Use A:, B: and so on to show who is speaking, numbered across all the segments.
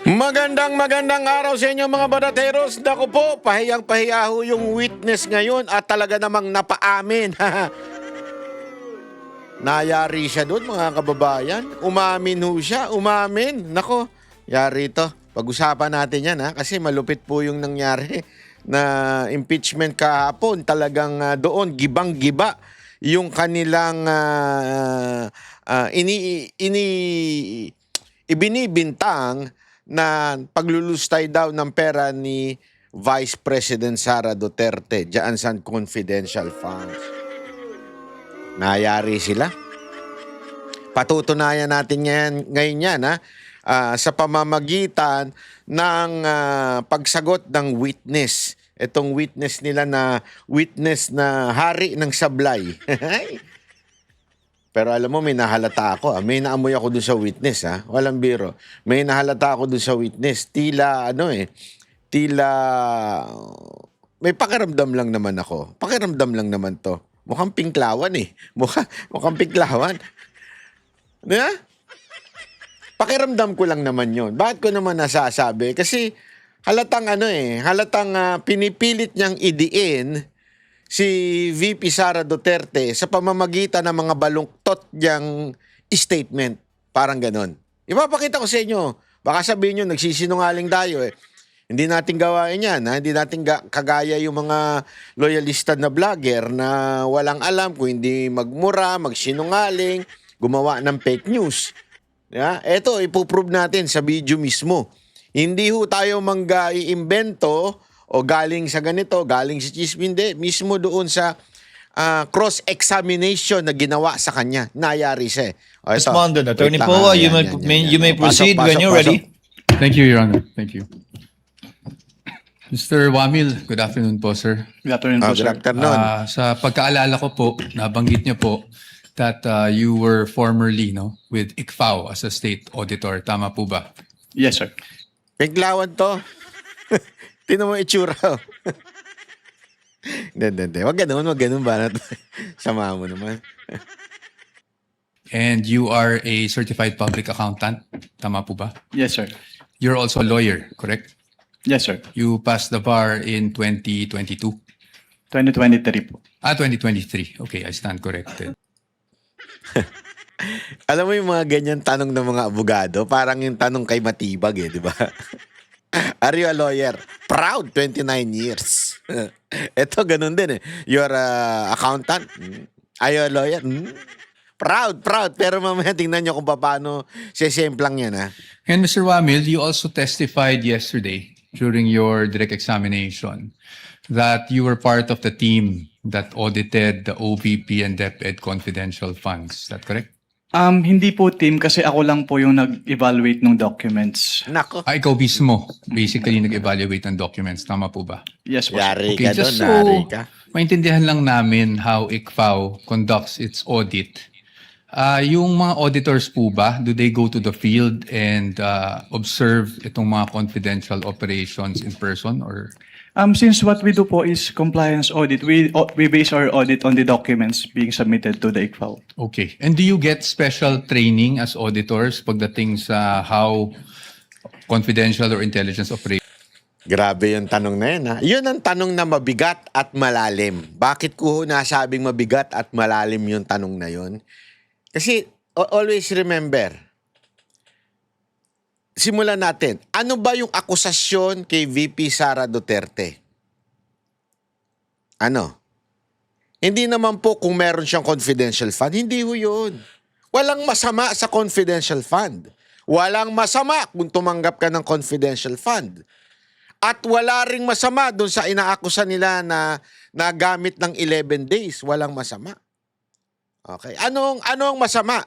A: Magandang araw sa inyo mga badateros. Naku po, pahiyang-pahiya ho yung witness ngayon at talaga namang napaamin. Nayari siya doon mga kababayan. Umamin ho siya, umamin. Nako, yari to. Pag-usapan natin yan ha, kasi malupit po yung nangyari na impeachment kahapon. Talagang doon, gibang-giba yung kanilang ibinibintang na paglulustay daw ng pera ni Vice President Sara Duterte diyan sa confidential funds. Nayari sila. Patutunayan natin ngayon yan sa pamamagitan ng pagsagot ng witness. Itong witness nila na witness na hari ng sablay. Pero alam mo, may nahalata ako. May naamoy ako dun sa witness. Walang biro. May nahalata ako dun sa witness. Tila, may pakiramdam lang naman ako. Pakiramdam lang naman to. Mukhang pinklawan eh. Mukhang pinklawan. Diba? Pakiramdam ko lang naman yon. Bakit ko naman nasasabi? Kasi halatang pinipilit niyang idiin si VP Sara Duterte sa pamamagitan ng mga balungtot niyang statement. Parang ganon. Ipapakita ko sa inyo. Baka sabihin nyo, nagsisinungaling tayo eh. Hindi natin gawain yan. Hindi natin kagaya yung mga loyalista na vlogger na walang alam kung hindi magmura, magsinungaling, gumawa ng fake news. Eto, ipuprove natin sa video mismo. Hindi ho tayo mangga-iimbento o galing sa ganito, galing sa chismis, hindi. Mismo doon sa cross-examination na ginawa sa kanya. Nayari siya.
B: Respondent, Attorney Poa, you may proceed when you're ready.
C: Thank you, Your Honor. Thank you. Mr. Wamil, good afternoon po, sir.
B: Good afternoon po,
A: Good
B: sir.
A: afternoon.
C: Sa pagkaalala ko po, nabanggit niyo po that you were formerly with ICFAO as a state auditor. Tama po ba?
B: Yes, sir.
A: Piglawan to. Tinan mo itsura. Hindi. Wag ganun ba? Sama mo naman.
C: And you are a certified public accountant. Tama po ba?
B: Yes, sir.
C: You're also a lawyer, correct?
B: Yes, sir.
C: You passed the bar in 2022.
B: 2023 po.
C: 2023. Okay, I stand corrected.
A: Alam mo yung mga ganyan tanong ng mga abogado, parang yung tanong kay Matibag di ba? Are you a lawyer? Proud, 29 years. Ito, ganun din eh. You're a accountant? Are you a lawyer? Proud. Pero mamaya tingnan nyo kung paano sisemplang yan
C: And Mr. Wamil, you also testified yesterday during your direct examination that you were part of the team that audited the OVP and DepEd confidential funds. Is that correct?
B: Hindi po team kasi ako lang po yung nag-evaluate ng documents.
A: Nako.
C: Ikaw mismo, basically nag-evaluate ng documents. Tama po ba?
B: Yes po, sir.
A: Yari
C: Okay,
A: ka doon,
C: just
A: yari
C: so
A: ka.
C: maintindihan lang namin how ICFAO conducts its audit. Yung mga auditors po ba, do they go to the field and observe itong mga confidential operations in person or?
B: Since what we do po is compliance audit, we base our audit on the documents being submitted to the ICFAO.
C: Okay. And do you get special training as auditors pagdating sa how confidential or intelligence operations?
A: Grabe yung tanong na yun Yun ang tanong na mabigat at malalim. Bakit ko nasabing mabigat at malalim yung tanong na yun? Kasi always remember, simulan natin. Ano ba yung akusasyon kay VP Sara Duterte? Ano? Hindi naman po kung meron siyang confidential fund. Hindi ho yun. Walang masama sa confidential fund. Walang masama kung tumanggap ka ng confidential fund. At wala ring masama doon sa inaakusa nila na nagamit ng 11 days. Walang masama. Okay. Ano ang masama?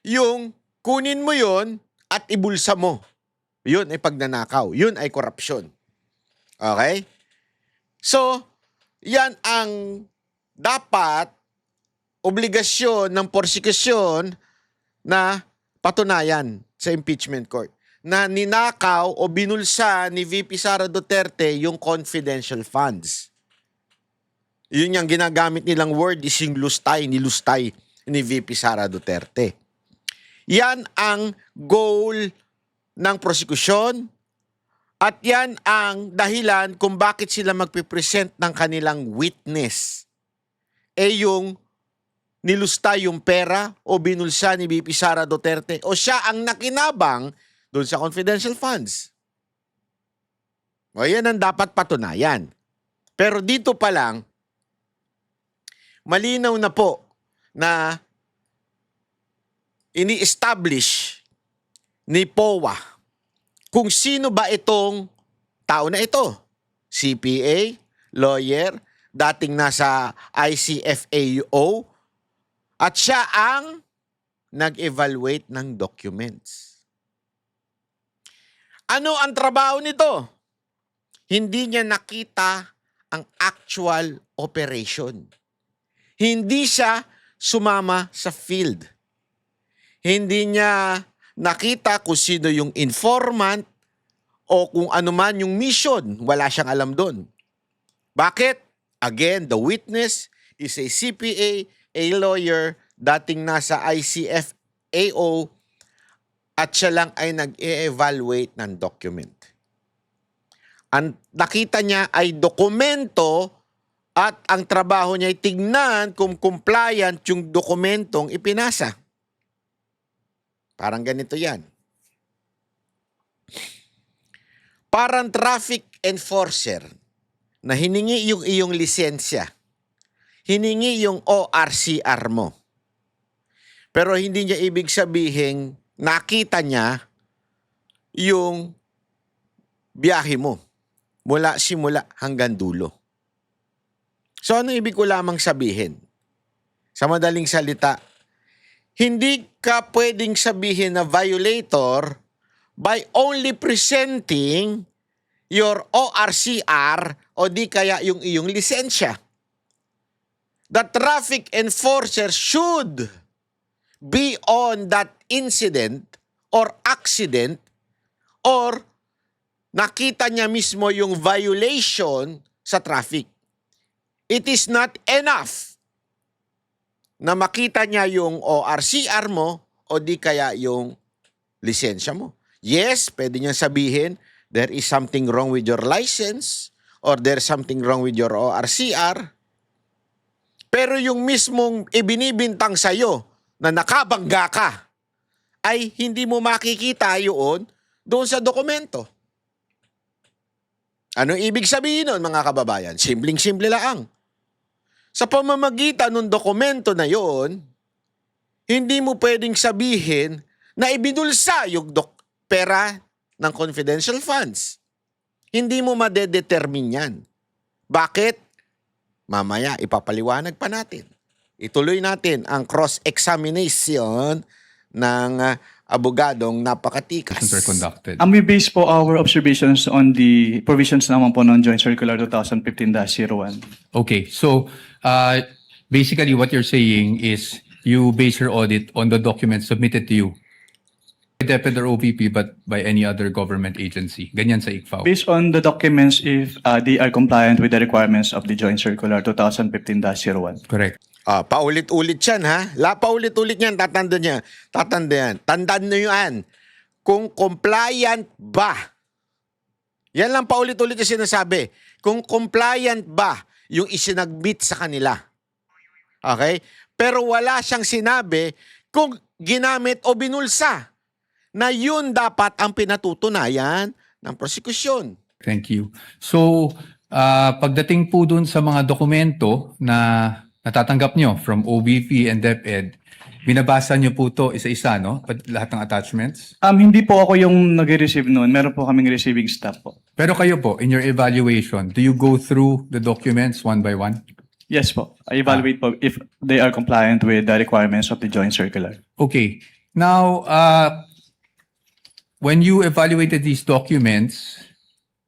A: Yung kunin mo yon at ibulsa mo. Yun ay pagnanakaw. Yun ay korupsyon. Okay? So, yan ang dapat obligasyon ng prosecution na patunayan sa impeachment court. Na ninakaw o binulsa ni VP Sara Duterte yung confidential funds. Yun yung ginagamit nilang word is yung nilustay ni VP Sara Duterte. Yan ang goal ng prosekusyon at yan ang dahilan kung bakit sila magpipresent ng kanilang witness. Yung nilusta yung pera o binulsa ni VP Sara Duterte o siya ang nakinabang doon sa confidential funds. O yan ang dapat patunayan. Pero dito pa lang, malinaw na po na ini-establish ni POA kung sino ba itong tao na ito. CPA, lawyer, dating nasa ICFAO, at siya ang nag-evaluate ng documents. Ano ang trabaho nito? Hindi niya nakita ang actual operation. Hindi siya sumama sa field. Hindi niya nakita kung sino yung informant o kung ano man yung mission. Wala siyang alam doon. Bakit? Again, the witness is a CPA, a lawyer, dating nasa ICFAO, at siya lang ay nag-e-evaluate ng document. Ang nakita niya ay dokumento at ang trabaho niya ay tignan kung compliant yung dokumentong ipinasa. Parang ganito yan. Parang traffic enforcer na hiningi yung iyong lisensya. Hiningi yung ORCR mo. Pero hindi niya ibig sabihin nakita niya yung biyahe mo mula simula hanggang dulo. So ano ibig ko lamang sabihin? Sa madaling salita, hindi ka pwedeng sabihin na violator by only presenting your ORCR o di kaya yung iyong lisensya. The traffic enforcer should be on that incident or accident or nakita niya mismo yung violation sa traffic. It is not enough na makita niya yung ORCR mo o di kaya yung lisensya mo. Yes, pwede niya sabihin, there is something wrong with your license or there's something wrong with your ORCR. Pero yung mismong ibinibintang sa'yo na nakabangga ka, ay hindi mo makikita yun doon sa dokumento. Ano ibig sabihin nun, mga kababayan? Simpleng-simple lang. Sa pamamagitan ng dokumento na yon, hindi mo pwedeng sabihin na ibinulsa yung pera ng confidential funds. Hindi mo madedetermine yan. Bakit? Mamaya, ipapaliwanag pa natin. Ituloy natin ang cross-examination ng abogadong napakatikas.
C: Are conducted.
B: We base po our observations on the provisions naman po ng Joint Circular 2015-01.
C: Okay, so basically what you're saying is you base your audit on the documents submitted to you by DepEd or OVP but by any other government agency. Ganyan sa ICFAO.
B: Based on the documents if they are compliant with the requirements of the Joint Circular 2015-01.
C: Correct.
A: Paulit-ulit yan, ha? Paulit-ulit yan, tatanda niya. Tandaan nyo yan. Kung compliant ba, yan lang paulit-ulit yung sinasabi. Kung compliant ba yung isinagbit sa kanila. Okay? Pero wala siyang sinabi kung ginamit o binulsa na yun dapat ang pinatutunayan ng prosekusyon.
C: Thank you. So, pagdating po dun sa mga dokumento na natatanggap nyo from OVP and DepEd, binabasa nyo po to isa-isa, no? Lahat ng attachments?
B: Hindi po ako yung nag-receive noon. Meron po kaming receiving staff po.
C: Pero kayo po, in your evaluation, do you go through the documents one by one?
B: Yes po. I evaluate po if they are compliant with the requirements of the Joint Circular.
C: Okay. Now, when you evaluated these documents,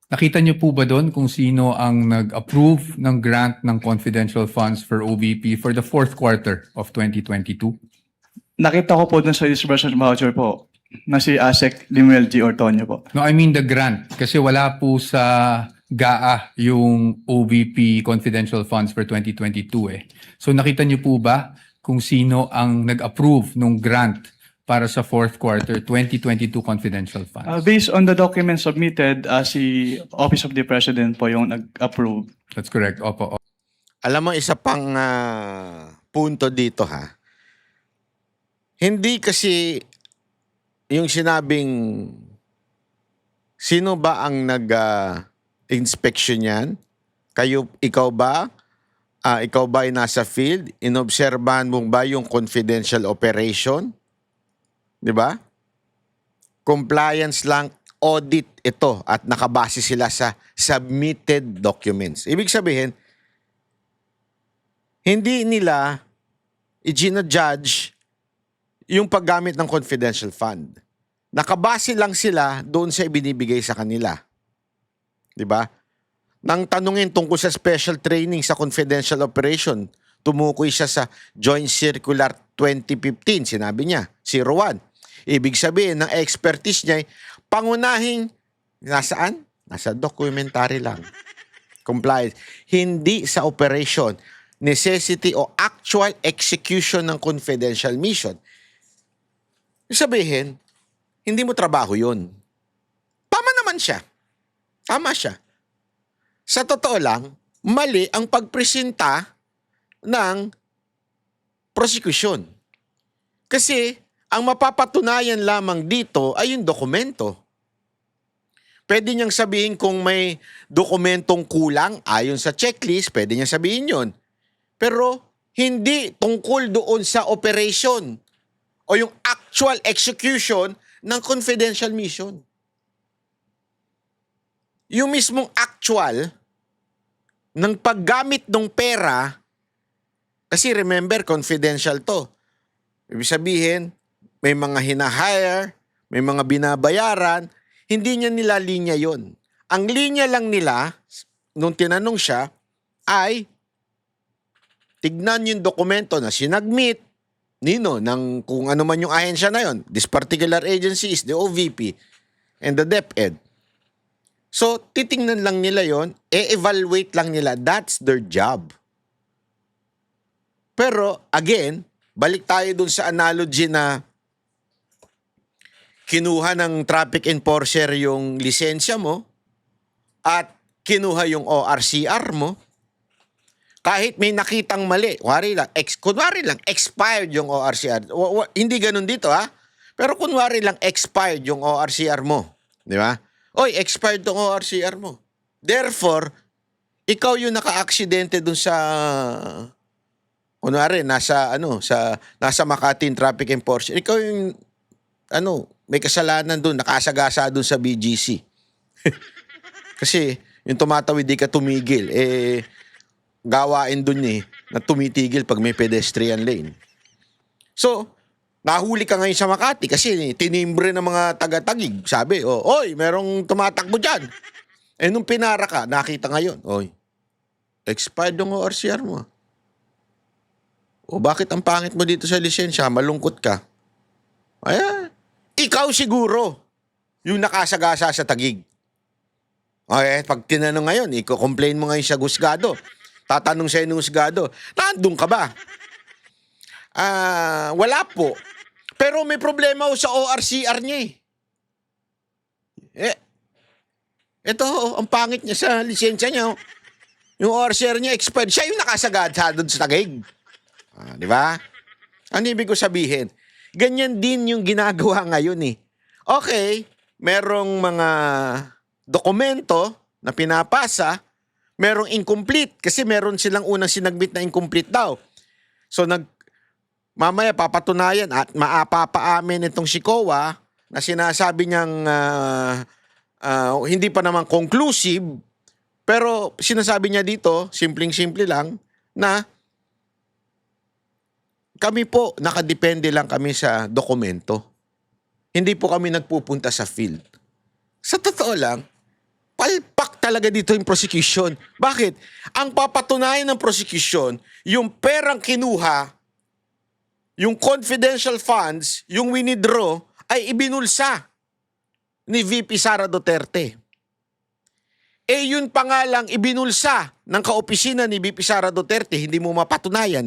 C: nakita niyo po ba doon kung sino ang nag-approve ng grant ng confidential funds for OVP for the fourth quarter of 2022?
B: Nakita ko po dun sa disbursement voucher po na si ASEC Limuel G. Ortonio po.
C: No, I mean the grant. Kasi wala po sa GAA yung OVP confidential funds for 2022 eh. So nakita niyo po ba kung sino ang nag-approve ng grant para sa fourth quarter 2022 confidential funds.
B: Based on the documents submitted, si Office of the President po yung nag-approve.
C: That's correct. Opo.
A: Alam mo, isa pang punto dito ha. Hindi kasi yung sinabing sino ba ang nag-inspection yan? Ikaw ba? Ikaw ba ay nasa field? Inobserbahan mo ba yung confidential operation? Di ba? Compliance lang, audit ito at nakabase sila sa submitted documents. Ibig sabihin, hindi nila i-judge yung paggamit ng confidential fund. Nakabase lang sila doon sa ibinibigay sa kanila. Di ba? Nang tanungin tungkol sa special training sa confidential operation, tumukoy siya sa Joint Circular 2015, sinabi niya, 01. Ibig sabihin ng expertise niya ay pangunahing nasaan? Nasa documentary lang. Compliance. Hindi sa operation, necessity o actual execution ng confidential mission. Ibig sabihin, hindi mo trabaho yun. Tama naman siya. Tama siya. Sa totoo lang, mali ang pagpresenta ng prosecution. Kasi ang mapapatunayan lamang dito ay yung dokumento. Pwede niyang sabihin kung may dokumentong kulang ayon sa checklist, pwede niyang sabihin yun. Pero hindi tungkol doon sa operation o yung actual execution ng confidential mission. Yung mismong actual ng paggamit ng pera, kasi remember, confidential to. Ibig sabihin, may mga hinahire, may mga binabayaran, hindi niya nila linya yon. Ang linya lang nila, nung tinanong siya, ay tignan yung dokumento na sinagmit, ng kung ano man yung ahensya na yon. This particular agency is the OVP and the DepEd. So, titingnan lang nila yon, evaluate lang nila. That's their job. Pero, again, balik tayo dun sa analogy na kinuha ng traffic enforcer yung lisensya mo at kinuha yung ORCR mo. Kahit may nakitang mali, kunwari lang, expired yung ORCR. Hindi ganun dito ha. Pero kunwari lang, expired yung ORCR mo. Di ba? Oy, expired tong ORCR mo. Therefore, ikaw yung naka-aksidente dun sa, kunwari, nasa Makati traffic enforcer. Ikaw yung, may kasalanan dun, nakasagasa dun sa BGC. Kasi, yung tumatawid, di ka tumigil. Gawain dun na tumitigil pag may pedestrian lane. So, nahuli ka ngayon sa Makati kasi tinimbre ng mga taga-Tagig. Sabi, oy, merong tumatakbo dyan. Nung pinara ka, nakita ngayon, oy, expired yung ORCR mo. Bakit ang pangit mo dito sa lisensya? Malungkot ka. Ikaw siguro yung nakasagasa sa Tagig. Pag tinanong ngayon, i-complain mo ngayon sa husgado. Tatanong sa inyo husgado, nandun ka ba? Wala po. Pero may problema ho sa ORCR niya Ito, ang pangit niya sa lisensya niya. Yung ORCR niya expired. Siya yung nakasagasa doon sa Tagig. Di ba? Ano ibig ko sabihin? Ganyan din yung ginagawa ngayon Okay, merong mga dokumento na pinapasa, merong incomplete kasi meron silang unang sinagbit na incomplete daw. So mamaya papatunayan at maapapaamin itong si COA na sinasabi niyang hindi pa naman conclusive, pero sinasabi niya dito, simpleng-simple lang, na kami po, nakadepende lang kami sa dokumento. Hindi po kami nagpupunta sa field. Sa totoo lang, palpak talaga dito yung prosecution. Bakit? Ang papatunayan ng prosecution, yung perang kinuha, yung confidential funds, yung winidraw, ay ibinulsa ni VP Sara Duterte. Yun pa nga lang ibinulsa ng kaopisina ni VP Sara Duterte, hindi mo mapatunayan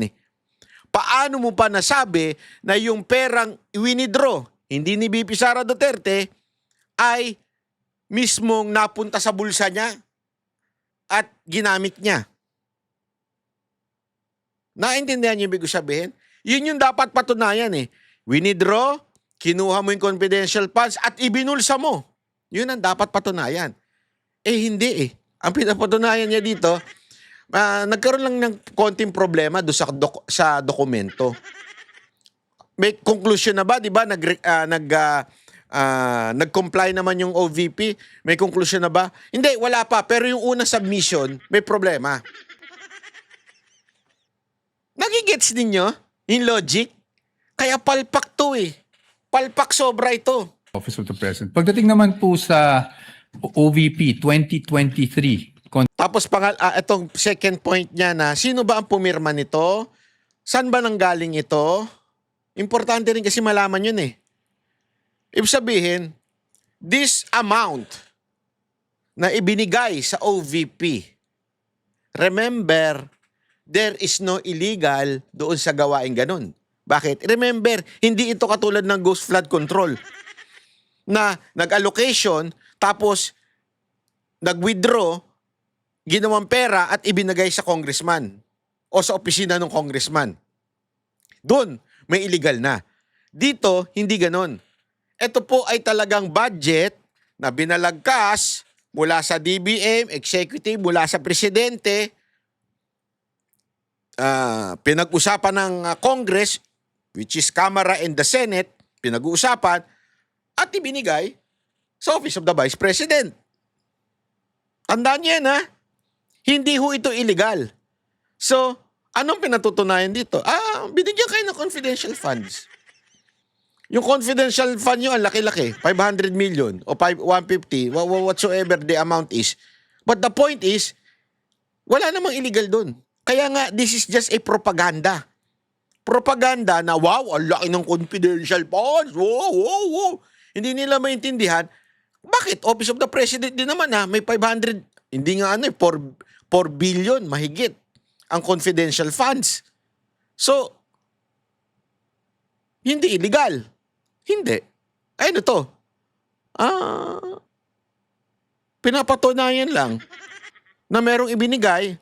A: Paano mo pa nasabi na yung perang winidraw, hindi ni VP Sara Duterte, ay mismong napunta sa bulsa niya at ginamit niya? Naintindihan niyo ibig sabihin? Yun yung dapat patunayan eh. Winidraw, kinuha mo yung confidential funds at ibinulsa mo. Yun ang dapat patunayan. Eh hindi eh. Ang pinapatunayan niya dito, nagkaroon lang ng konting problema doon sa dokumento. May conclusion na ba, 'di ba? Nag-comply naman yung OVP. May conclusion na ba? Hindi, wala pa. Pero yung unang submission, may problema. Nagigets ninyo yung logic? Kaya palpak to eh. Palpak sobra ito.
C: Office of the President. Pagdating naman po sa OVP 2023,
A: Tapos itong second point niya na sino ba ang pumirma nito? Saan ba nanggaling ito? Importante rin kasi malaman yun eh. Ibig sabihin, this amount na ibinigay sa OVP, remember, there is no illegal doon sa gawain ganun. Bakit? Remember, hindi ito katulad ng ghost flood control na nag-allocation tapos nag-withdraw, ginawang pera at ibinigay sa congressman o sa opisina ng congressman. Doon, may illegal na. Dito, hindi ganon. Ito po ay talagang budget na binalagkas mula sa DBM, executive, mula sa presidente, pinag-usapan ng Congress, which is Camara and the Senate, pinag-uusapan, at ibinigay sa Office of the Vice President. Tandaan niyo yan, ha? Hindi ho ito illegal. So, anong pinatutunayan dito? Binigyan kayo ng confidential funds. Yung confidential fund nyo, ang laki-laki, 500 million o 150, whatsoever the amount is. But the point is, wala namang illegal dun. Kaya nga, this is just a propaganda. Propaganda na, wow, ang laki ng confidential funds. Wow. Hindi nila maintindihan. Bakit? Office of the President din naman may 500, hindi nga 4 billion, mahigit ang confidential funds. So, hindi illegal. Hindi. Ano to? Pinapatunayan lang na merong ibinigay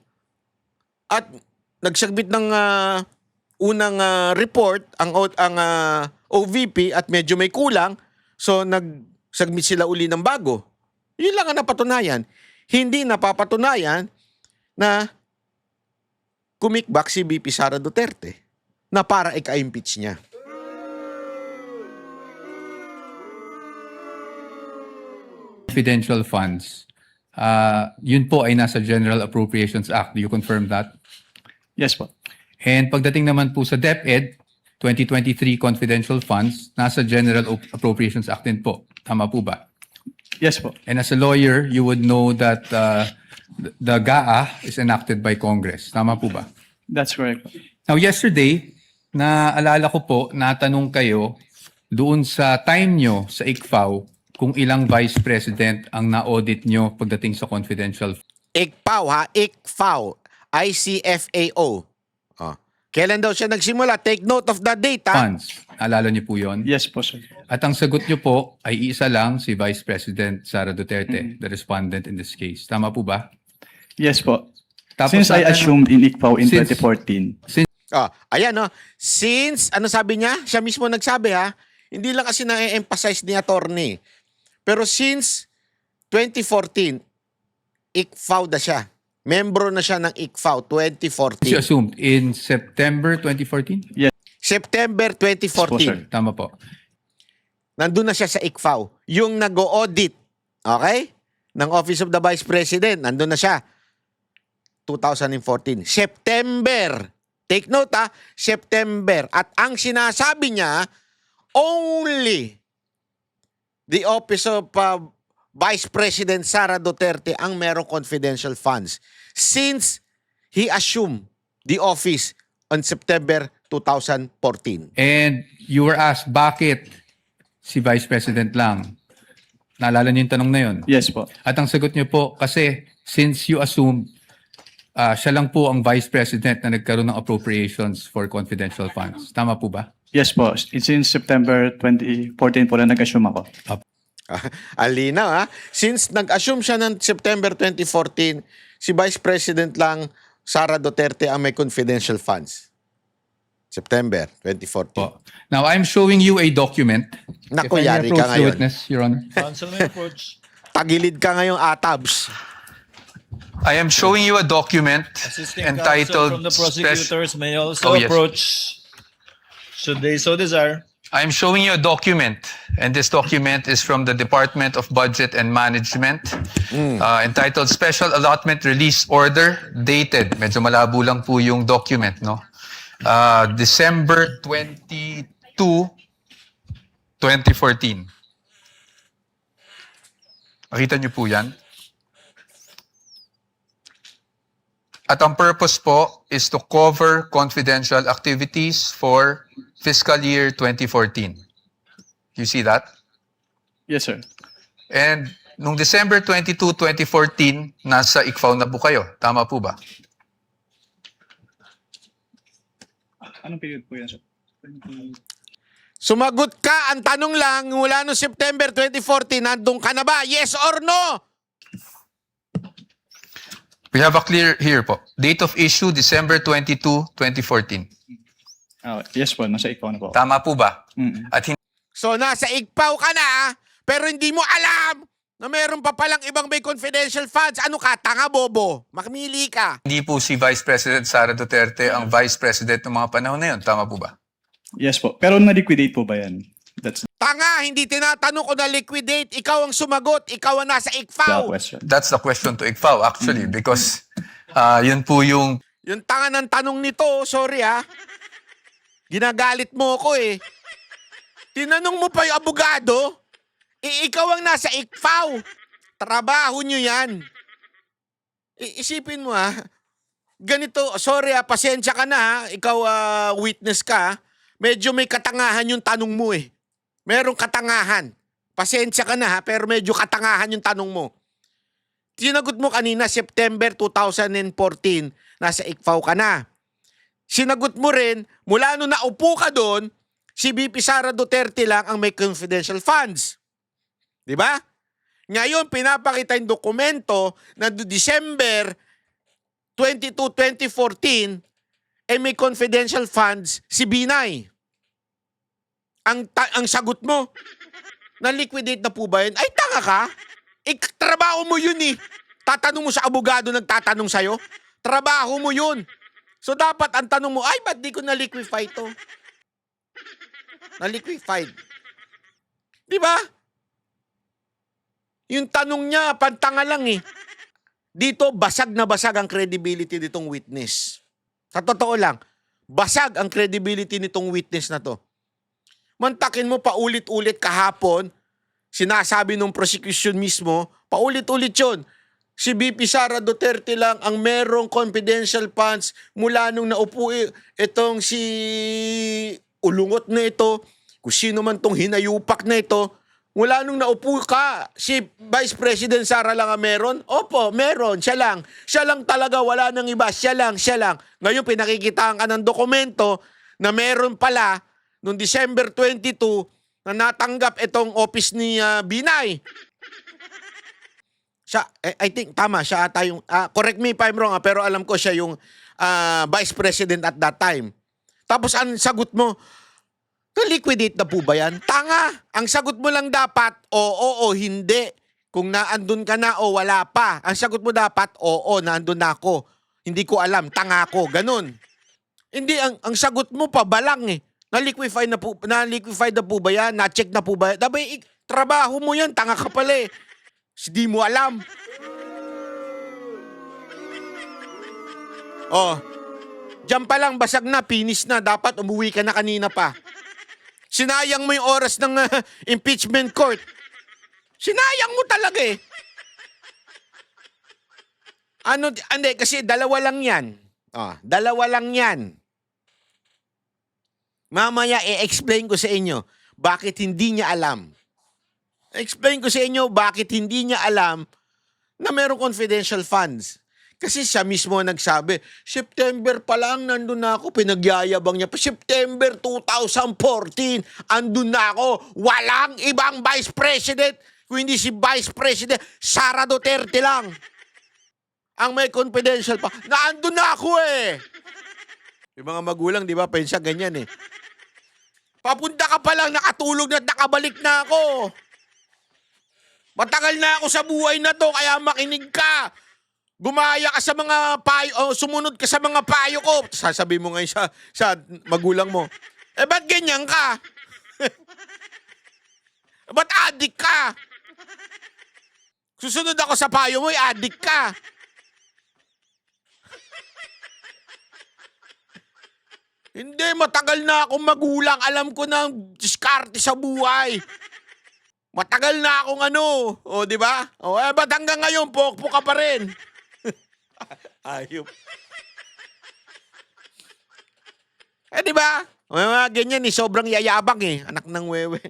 A: at nagsubmit ng unang report ang OVP at medyo may kulang, so nagsubmit sila uli ng bago. Yun lang ang napatunayan. Hindi napapatunayan na kumikbak si VP Sara Duterte na para ika-impeach niya.
C: confidential funds, yun po ay nasa General Appropriations Act. Do you confirm that?
B: Yes po.
C: And pagdating naman po sa DepEd, 2023 confidential funds, nasa General Appropriations Act din po. Tama po ba?
B: Yes po.
C: And as a lawyer, you would know that the GAA is enacted by Congress. Tama po ba?
B: That's correct po.
C: Now, yesterday, naalala ko po, natanong kayo doon sa time nyo sa ICFAO kung ilang vice president ang na-audit nyo pagdating sa confidential
A: ICFAO ha? ICFAO. ICFAO. Kailan daw siya nagsimula? Take note of the date ha?
C: funds. Naalala nyo po yon?
B: Yes po, sir.
C: At ang sagot nyo po ay isa lang, si Vice President Sara Duterte, the respondent in this case. Tama po ba?
B: Yes po.
C: Tapos
B: Since I
C: natanong-
B: assumed in ICFAO in
C: Since-
B: 2014.
A: Ayan Since, ano sabi niya? Siya mismo nagsabi ha? Hindi lang kasi na-emphasize ni attorney. Pero since 2014, ICFAO na siya. Membro na siya ng ICFAO,
C: She
A: 2014.
C: assumed in September 2014?
A: September
B: Yes po,
A: 2014.
B: sir.
C: Tama po.
A: Nandun na siya sa ICFAO. Yung nag-audit, okay? Ng Office of the Vice President, nandun na siya. 2014. September. Take note September. At ang sinasabi niya, only the Office of Vice President Sara Duterte ang merong confidential funds since he assumed the office on September 2014.
C: And you were asked, bakit si Vice President lang? Naalala niyo yung tanong na yun?
B: Yes po.
C: At ang sagot niyo po, kasi since you assumed siya lang po ang Vice President na nagkaroon ng appropriations for confidential funds. Tama po ba?
B: Yes po. Since September 2014 po na nag-assume ako.
A: Alina, ha? Since nag-assume siya ng September 2014, si Vice President lang, Sara Duterte, ang may confidential funds. September 2014.
C: Po. Now, I'm showing you a document.
A: Naku,
C: If I may
A: yari ka
C: approach the
A: ngayon.
C: witness, Your Honor.
D: Counsel may approach.
A: Tagilid ka ngayong atabs.
C: I am showing you a document
D: Assisting
C: entitled
D: counsel from the
C: Spec-
D: prosecutors may also
C: Oh, yes.
D: approach should they so desire.
C: I'm showing you a document, and this document is from the Department of Budget and Management, entitled Special Allotment Release Order, dated. Medyo malabo lang po yung document, no? December 22, 2014. Makita niyo po yan? At ang purpose po is to cover confidential activities for fiscal year 2014. You see that?
B: Yes, sir.
C: And nung December 22, 2014, nasa ICFAO na po kayo. Tama po ba?
B: Anong period po yan, sir?
A: Sumagot ka, ang tanong lang, mula noong September 2014, nandun ka na ba? Yes or no?
C: We have a clear here po. Date of issue, December 22, 2014.
B: Yes po, nasa ikaw na po.
C: Tama po ba?
B: Mm.
C: At
A: So nasa ICPAW ka na, pero hindi mo alam na meron pa palang ibang may confidential funds. Ano ka, tanga bobo? Makmili ka.
C: hindi po si Vice President Sara Duterte ang Vice President ng mga panahon na yun. Tama po ba?
B: Yes po. Pero na-liquidate po ba yan? That's
A: Tanga, hindi tinatanong ko na liquidate. Ikaw ang sumagot. Ikaw ang nasa
B: the
A: ICPAW.
B: question.
C: That's the question to ICFAO actually because yun po yung
A: Yung tanga ng tanong nito, sorry ha. Ginagalit mo ko eh. Tinanong mo pa yung abogado. Ikaw ang nasa ICFAW. Trabaho nyo yan. Isipin mo ha. Ganito, sorry ha, pasensya ka na ha. Ikaw witness ka ha. Medyo may katangahan yung tanong mo eh. Merong katangahan. Pasensya ka na ha, pero medyo katangahan yung tanong mo. Sinagot mo kanina, September 2014, nasa ICFAO ka na. Sinagot mo rin, mula nung naupo ka doon, si VP Sara Duterte lang ang may confidential funds. Di ba? Ngayon, pinapakita yung dokumento na December 22, 2014, may confidential funds si Binay. Ang sagot mo, na-liquidate na po ba yun? Ay, tanga ka? Trabaho mo yun eh. Tatanong mo sa abogado nagtatanong sa'yo. Trabaho mo yun. So dapat ang tanong mo, ay, ba't di ko na-liquify to? Na-liquified. Di ba? Yung tanong niya, pantanga lang eh. Dito, basag na basag ang credibility nitong witness. Sa totoo lang, basag ang credibility nitong witness na to. Mantakin mo paulit-ulit kahapon, sinasabi ng prosecution mismo, paulit-ulit yun. Si VP Sara Duterte lang ang merong confidential funds mula nung naupo itong si ulungot na ito, kung sino man tong hinayupak na ito, mula nung naupo ka, si Vice President Sara lang ang meron? Opo, meron, siya lang. Siya lang talaga, wala nang iba, siya lang. Ngayon pinakikitaan ka ng dokumento na meron pala noong December 22 na natanggap itong office ni Binay. Siya, I think, tama, siya ata yung, correct me if I'm wrong, pero alam ko siya yung Vice President at that time. Tapos ang sagot mo, na-liquidate na po ba yan? Tanga! Ang sagot mo lang dapat, oo o hindi. Kung naandun ka na o wala pa. Ang sagot mo dapat, oo, naandun na ako. Hindi ko alam, tanga ako. Ganun. Hindi, ang sagot mo pa, balang eh. Na-liquify na po ba yan? Na-check na po ba yan? Dabay, trabaho mo yan, tanga ka pala eh. Hindi mo alam. Oh, diyan pa lang, basag na, finish na. Dapat umuwi ka na kanina pa. Sinayang mo yung oras ng impeachment court. Sinayang mo talaga eh. Hindi, kasi dalawa lang yan. Dalawa lang yan. Mamaya i-explain ko sa inyo bakit hindi niya alam. Explain ko sa inyo bakit hindi niya alam na mayroong confidential funds. Kasi siya mismo ang nagsabi, September pa lang, nandun na ako. Pinagyayabang niya pa. September 2014, andun na ako. Walang ibang Vice President, kung hindi si Vice President Sara Duterte lang. Ang may confidential pa. Naandun na ako eh. Yung mga magulang, di ba, pensya ganyan eh. Papunta ka pa lang, nakatulog na at nakabalik na ako. Matagal na ako sa buhay na to, kaya makinig ka. Gumaya ka sa mga payo, o sumunod ka sa mga payo ko. Sasabihin mo ngayon sa magulang mo, ba't ganyan ka? Ba't adik ka? Susunod ako sa payo mo, adik ka. Hindi, matagal na akong magulang. Alam ko na ang diskarte sa buhay. Matagal na akong o, di ba? O, ba't hanggang ngayon, pokpok ka pa rin? Ayop. Di ba? Mga ganyan eh, sobrang yayabang eh. Anak ng wewe.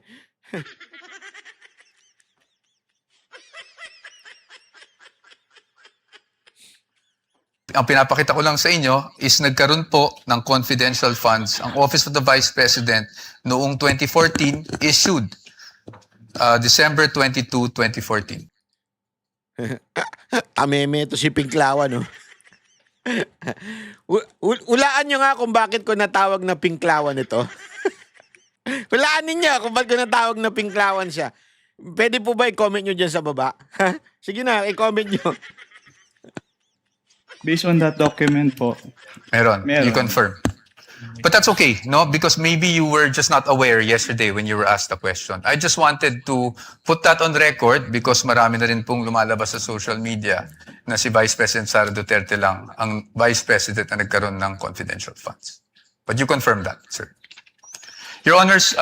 C: Ang pinapakita ko lang sa inyo is nagkaroon po ng confidential funds ang Office of the Vice President noong 2014 issued December 22, 2014.
A: Ameme to si Pinklawan, no? Hulaan nyo nga kung bakit ko natawag na Pinklawan ito. Hulaan ninyo kung bakit ko natawag na Pinklawan siya. Pwede po ba i-comment nyo dyan sa baba? Sige na, i-comment nyo.
B: Based on that document po,
C: Meron.
B: Meron.
C: You confirm. But that's okay, no? Because maybe you were just not aware yesterday when you were asked the question. I just wanted to put that on record because marami na rin pong lumalabas sa social media na si Vice President Sara Duterte lang ang Vice President na nagkaroon ng confidential funds. But you confirm that, sir. Your Honors,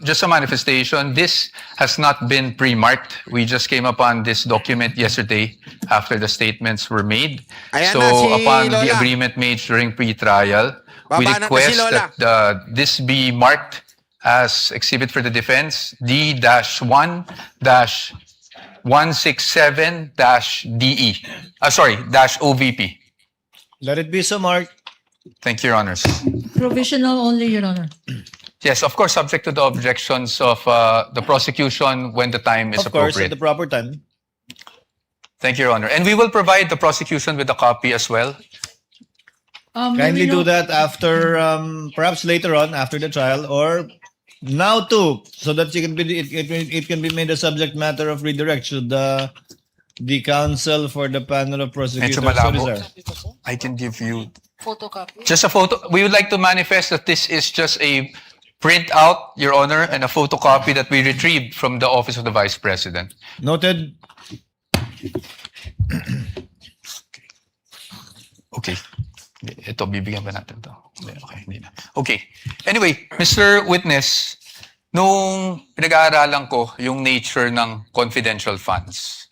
C: just a manifestation, this has not been pre-marked. We just came upon this document yesterday after the statements were made.
A: Ayan
C: So
A: na si
C: upon the
A: Lola.
C: agreement made during pre-trial, we
A: Baba na
C: request
A: si Lola.
C: that this be marked as exhibit for the defense D-1-167-DE. -OVP.
D: Let it be so, Mark.
C: Thank you, Your Honors.
E: Provisional only, Your Honor.
C: Yes, of course, subject to the objections of the prosecution when the time is
D: Of course,
C: appropriate.
D: at the proper time.
C: Thank you, Your Honor. And we will provide the prosecution with a copy as well.
D: Kindly do that after, perhaps later on, after the trial, or now too, so that it can be made a subject matter of redirect. Should the counsel for the panel of prosecutors,
C: Medyo malabo.
D: sorry, sir.
C: I can give you
E: Photocopy.
C: just a photo. We would like to manifest that this is just a printout, Your Honor, and a photocopy that we retrieved from the Office of the Vice President.
D: Noted.
C: Okay. Ito, bibigyan ba natin to? Okay, hindi na. Okay. Anyway, Mr. Witness, nung pinag-aaralan ko yung nature ng confidential funds,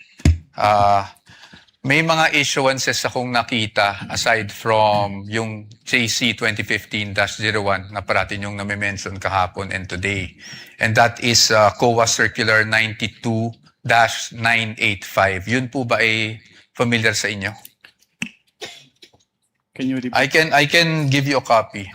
C: may mga issuances akong nakita aside from yung JC 2015-01 na parating yung nami-mention kahapon and today. And that is COA Circular 92-985. Yun po ba ay familiar sa inyo?
B: can you repeat?
C: I can give you a copy.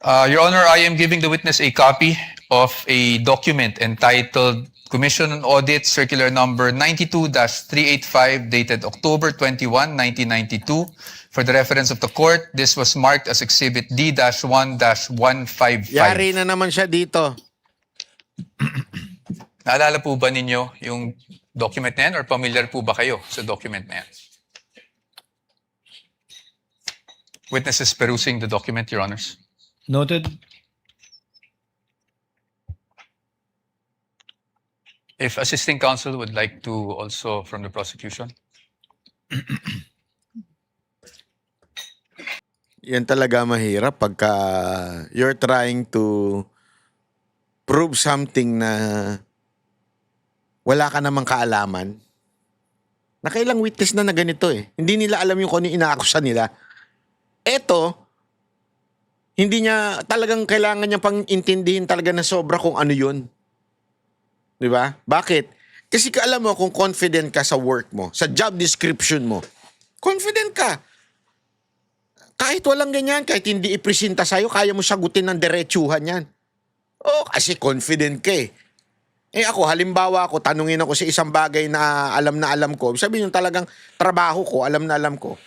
C: Your Honor, I am giving the witness a copy of a document entitled Commission on Audit Circular Number 92-385 dated October 21, 1992. For the reference of the court, this was marked as Exhibit D-1-155.
A: Yari na naman siya dito.
C: Naalala po ba ninyo yung document na yan or familiar po ba kayo sa document na yan? Witness is perusing the document, Your Honors.
D: Noted.
C: If assisting counsel would like to also from the prosecution.
A: Yan talaga mahirap pagka you're trying to prove something na wala ka namang kaalaman. Nakailang witness na ganito eh. Hindi nila alam yung kung ano yung inaakusa nila. Eto, hindi niya talagang kailangan niya pang intindihin talaga na sobra kung ano yun. Di ba? Bakit? Kasi alam mo kung confident ka sa work mo, sa job description mo, Confident ka. Kahit walang ganyan, kahit hindi ipresenta sa'yo, kaya mo sagutin ng diretsuhan yan. Oh, kasi confident ka eh. Eh ako, halimbawa ako, tanungin ako sa isang bagay na alam ko. Sabihin yung talagang trabaho ko, alam na alam ko.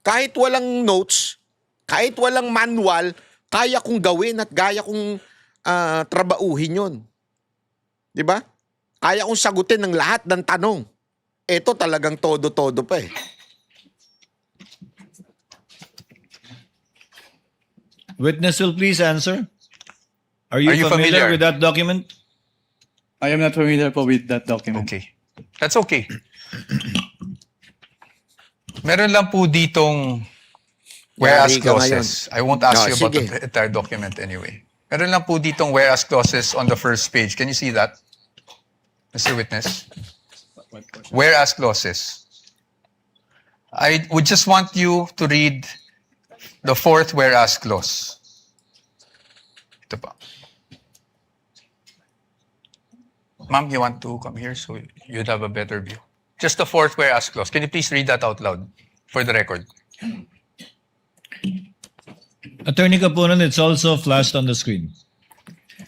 A: Kahit walang notes, kahit walang manual, kaya kong gawin at kaya kong trabauhin yun. Di ba? Kaya kong sagutin ng lahat ng tanong. Ito talagang todo-todo pa eh.
D: Witness will please answer. Are you,
F: Are you
D: familiar
F: familiar?
D: with that document?
B: I am not familiar po with that document.
F: Okay. That's okay. Meron lang po ditong whereas
A: Yari ka
F: clauses. I won't ask
A: No,
F: you about
A: sige.
F: the entire document anyway. Meron lang po ditong whereas clauses on the first page. Can you see that, Mr. Witness? Whereas clauses. I would just want you to read the fourth whereas clause. Ito pa. Ma'am, you want to come here so you'd have a better view. Just the fourth whereas clause. Can you please read that out loud for the record?
D: Attorney Capunan, it's also flashed on the screen.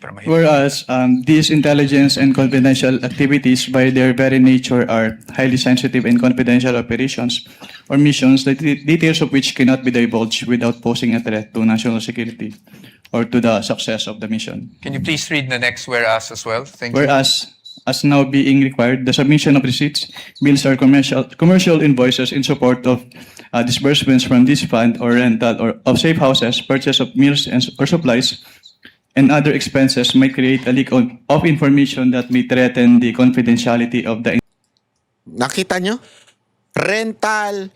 F: Para mahirap.
B: Whereas these intelligence and confidential activities by their very nature are highly sensitive and confidential operations or missions, the details of which cannot be divulged without posing a threat to national security or to the success of the mission.
F: Can you please read the next whereas as well? Thank you.
B: Whereas, as now being required, the submission of receipts, bills, or commercial invoices in support of disbursements from this fund or rental or of safe houses, purchase of meals or supplies, and other expenses may create a leak of information that may threaten the confidentiality of the
A: Nakita nyo? Rental,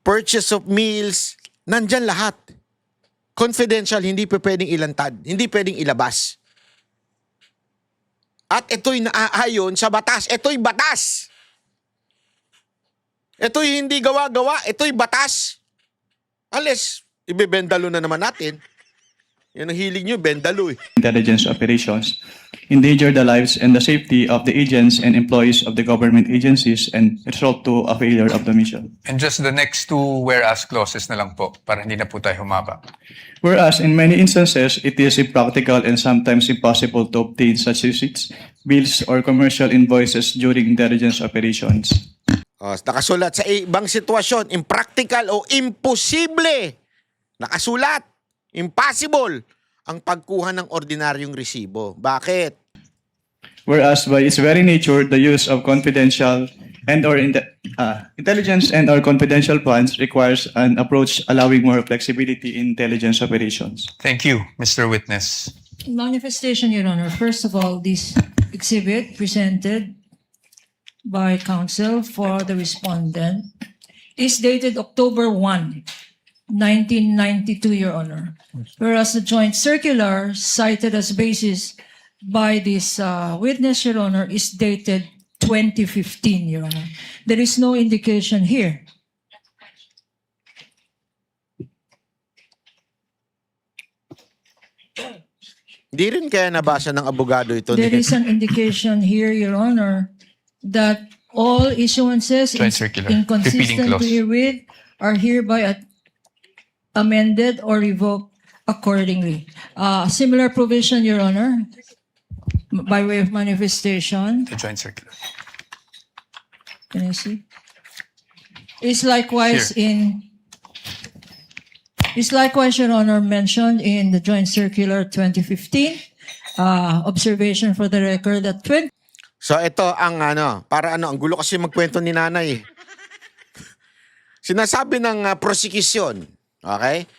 A: purchase of meals, nandyan lahat. Confidential, hindi pa pwedeng ilantad, hindi pwedeng ilabas. At ito'y naaayon sa batas. Ito'y batas. Ito'y hindi gawa-gawa. Ito'y batas. Unless, ibebendalo na naman natin. Yan ang hilig nyo, bendalo eh.
B: intelligence operations, endanger the lives and the safety of the agents and employees of the government agencies and result to a failure of the mission.
F: And just the next two whereas clauses na lang po para hindi na po tayo humaba.
B: Whereas in many instances, it is impractical and sometimes impossible to obtain such receipts, bills, or commercial invoices during intelligence operations.
A: Nakasulat sa ibang sitwasyon, impractical o imposible. Nakasulat, impossible ang pagkuha ng ordinaryong resibo. Bakit?
B: Whereas by its very nature, the use of confidential and or intelligence and or confidential funds requires an approach allowing more flexibility in intelligence operations.
F: Thank you, Mr. Witness.
E: Manifestation, Your Honor. First of all, this exhibit presented by counsel for the respondent is dated October 1, 1992, Your Honor. Whereas the joint circular cited as basis by this witness, Your Honor, is dated 2015, Your Honor. There is no indication here.
A: Di rin kaya nabasa ng abogado ito.
E: There is an indication here, Your Honor, that all issuances
F: Joint circular. Repeating
E: inconsistent
F: clause.
E: herewith are hereby amended or revoked accordingly. Similar provision, Your Honor, by way of manifestation.
F: The joint circular.
E: Can you see? Is likewise Your Honor, mentioned in the Joint Circular 2015. Observation for the record that
A: So ito ang ang gulo kasi magkwento ni nanay. Sinasabi ng prosecution, okay,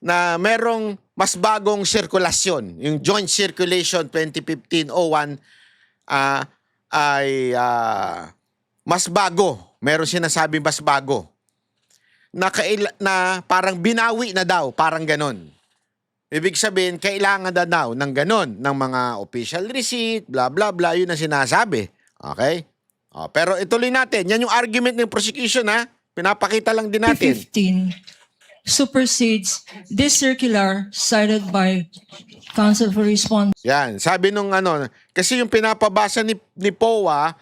A: na merong mas bagong sirkulasyon, yung Joint Circulation 2015-01 ay mas bago. Meron sinasabi mas bago. Na parang binawi na daw, parang ganon. Ibig sabihin, kailangan na daw ng ganon, ng mga official receipt, blah, blah, blah, yun ang sinasabi. Okay? Pero ituloy natin. Yan yung argument ng prosecution, ha? Pinapakita lang din natin.
E: 2015 supersedes this circular cited by counsel for response.
A: Yan. Sabi nung kasi yung pinapabasa ni POA,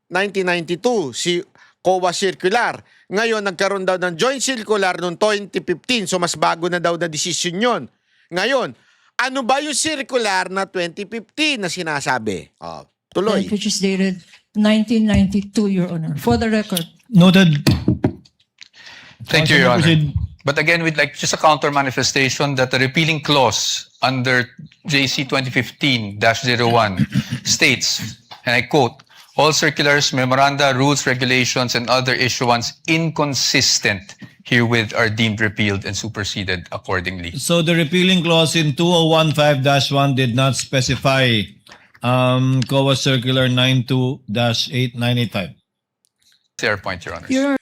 A: 1992, si COA circular. Ngayon, nagkaroon daw ng joint circular noong 2015. So, mas bago na daw na desisyon yun. Ngayon, ano ba yung circular na 2015 na sinasabi? Tuloy.
E: Which is dated 1992, Your Honor. For the record.
D: Noted.
F: Thank you, Your Honor.
D: Proceed.
F: But again, with like just a counter manifestation that the repealing clause under JC 2015-01 states, and I quote, all circulars, memoranda, rules, regulations, and other issuance inconsistent herewith are deemed repealed and superseded accordingly.
D: So the repealing clause in 2015-1 did not specify COA Circular 92-8985.
F: Fair point, Your Honor.
E: Your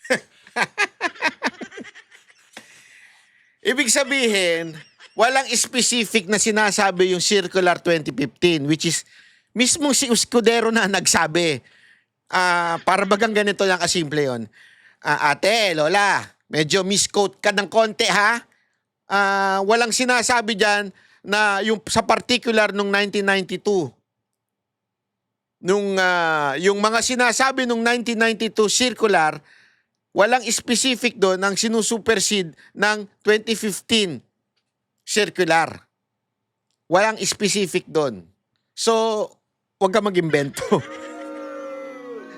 A: Ibig sabihin, walang specific na sinasabi yung Circular 2015, which is mismong si Escudero na nagsabi. Para bagang ganito lang kasimple yun. Ate, Lola, medyo misquote ka ng konti ha. Walang sinasabi dyan na yung sa particular nung 1992. Yung mga sinasabi nung 1992 circular, walang specific doon ang sinusupersede ng 2015 circular. Walang specific doon. So, huwag ka mag-imbento.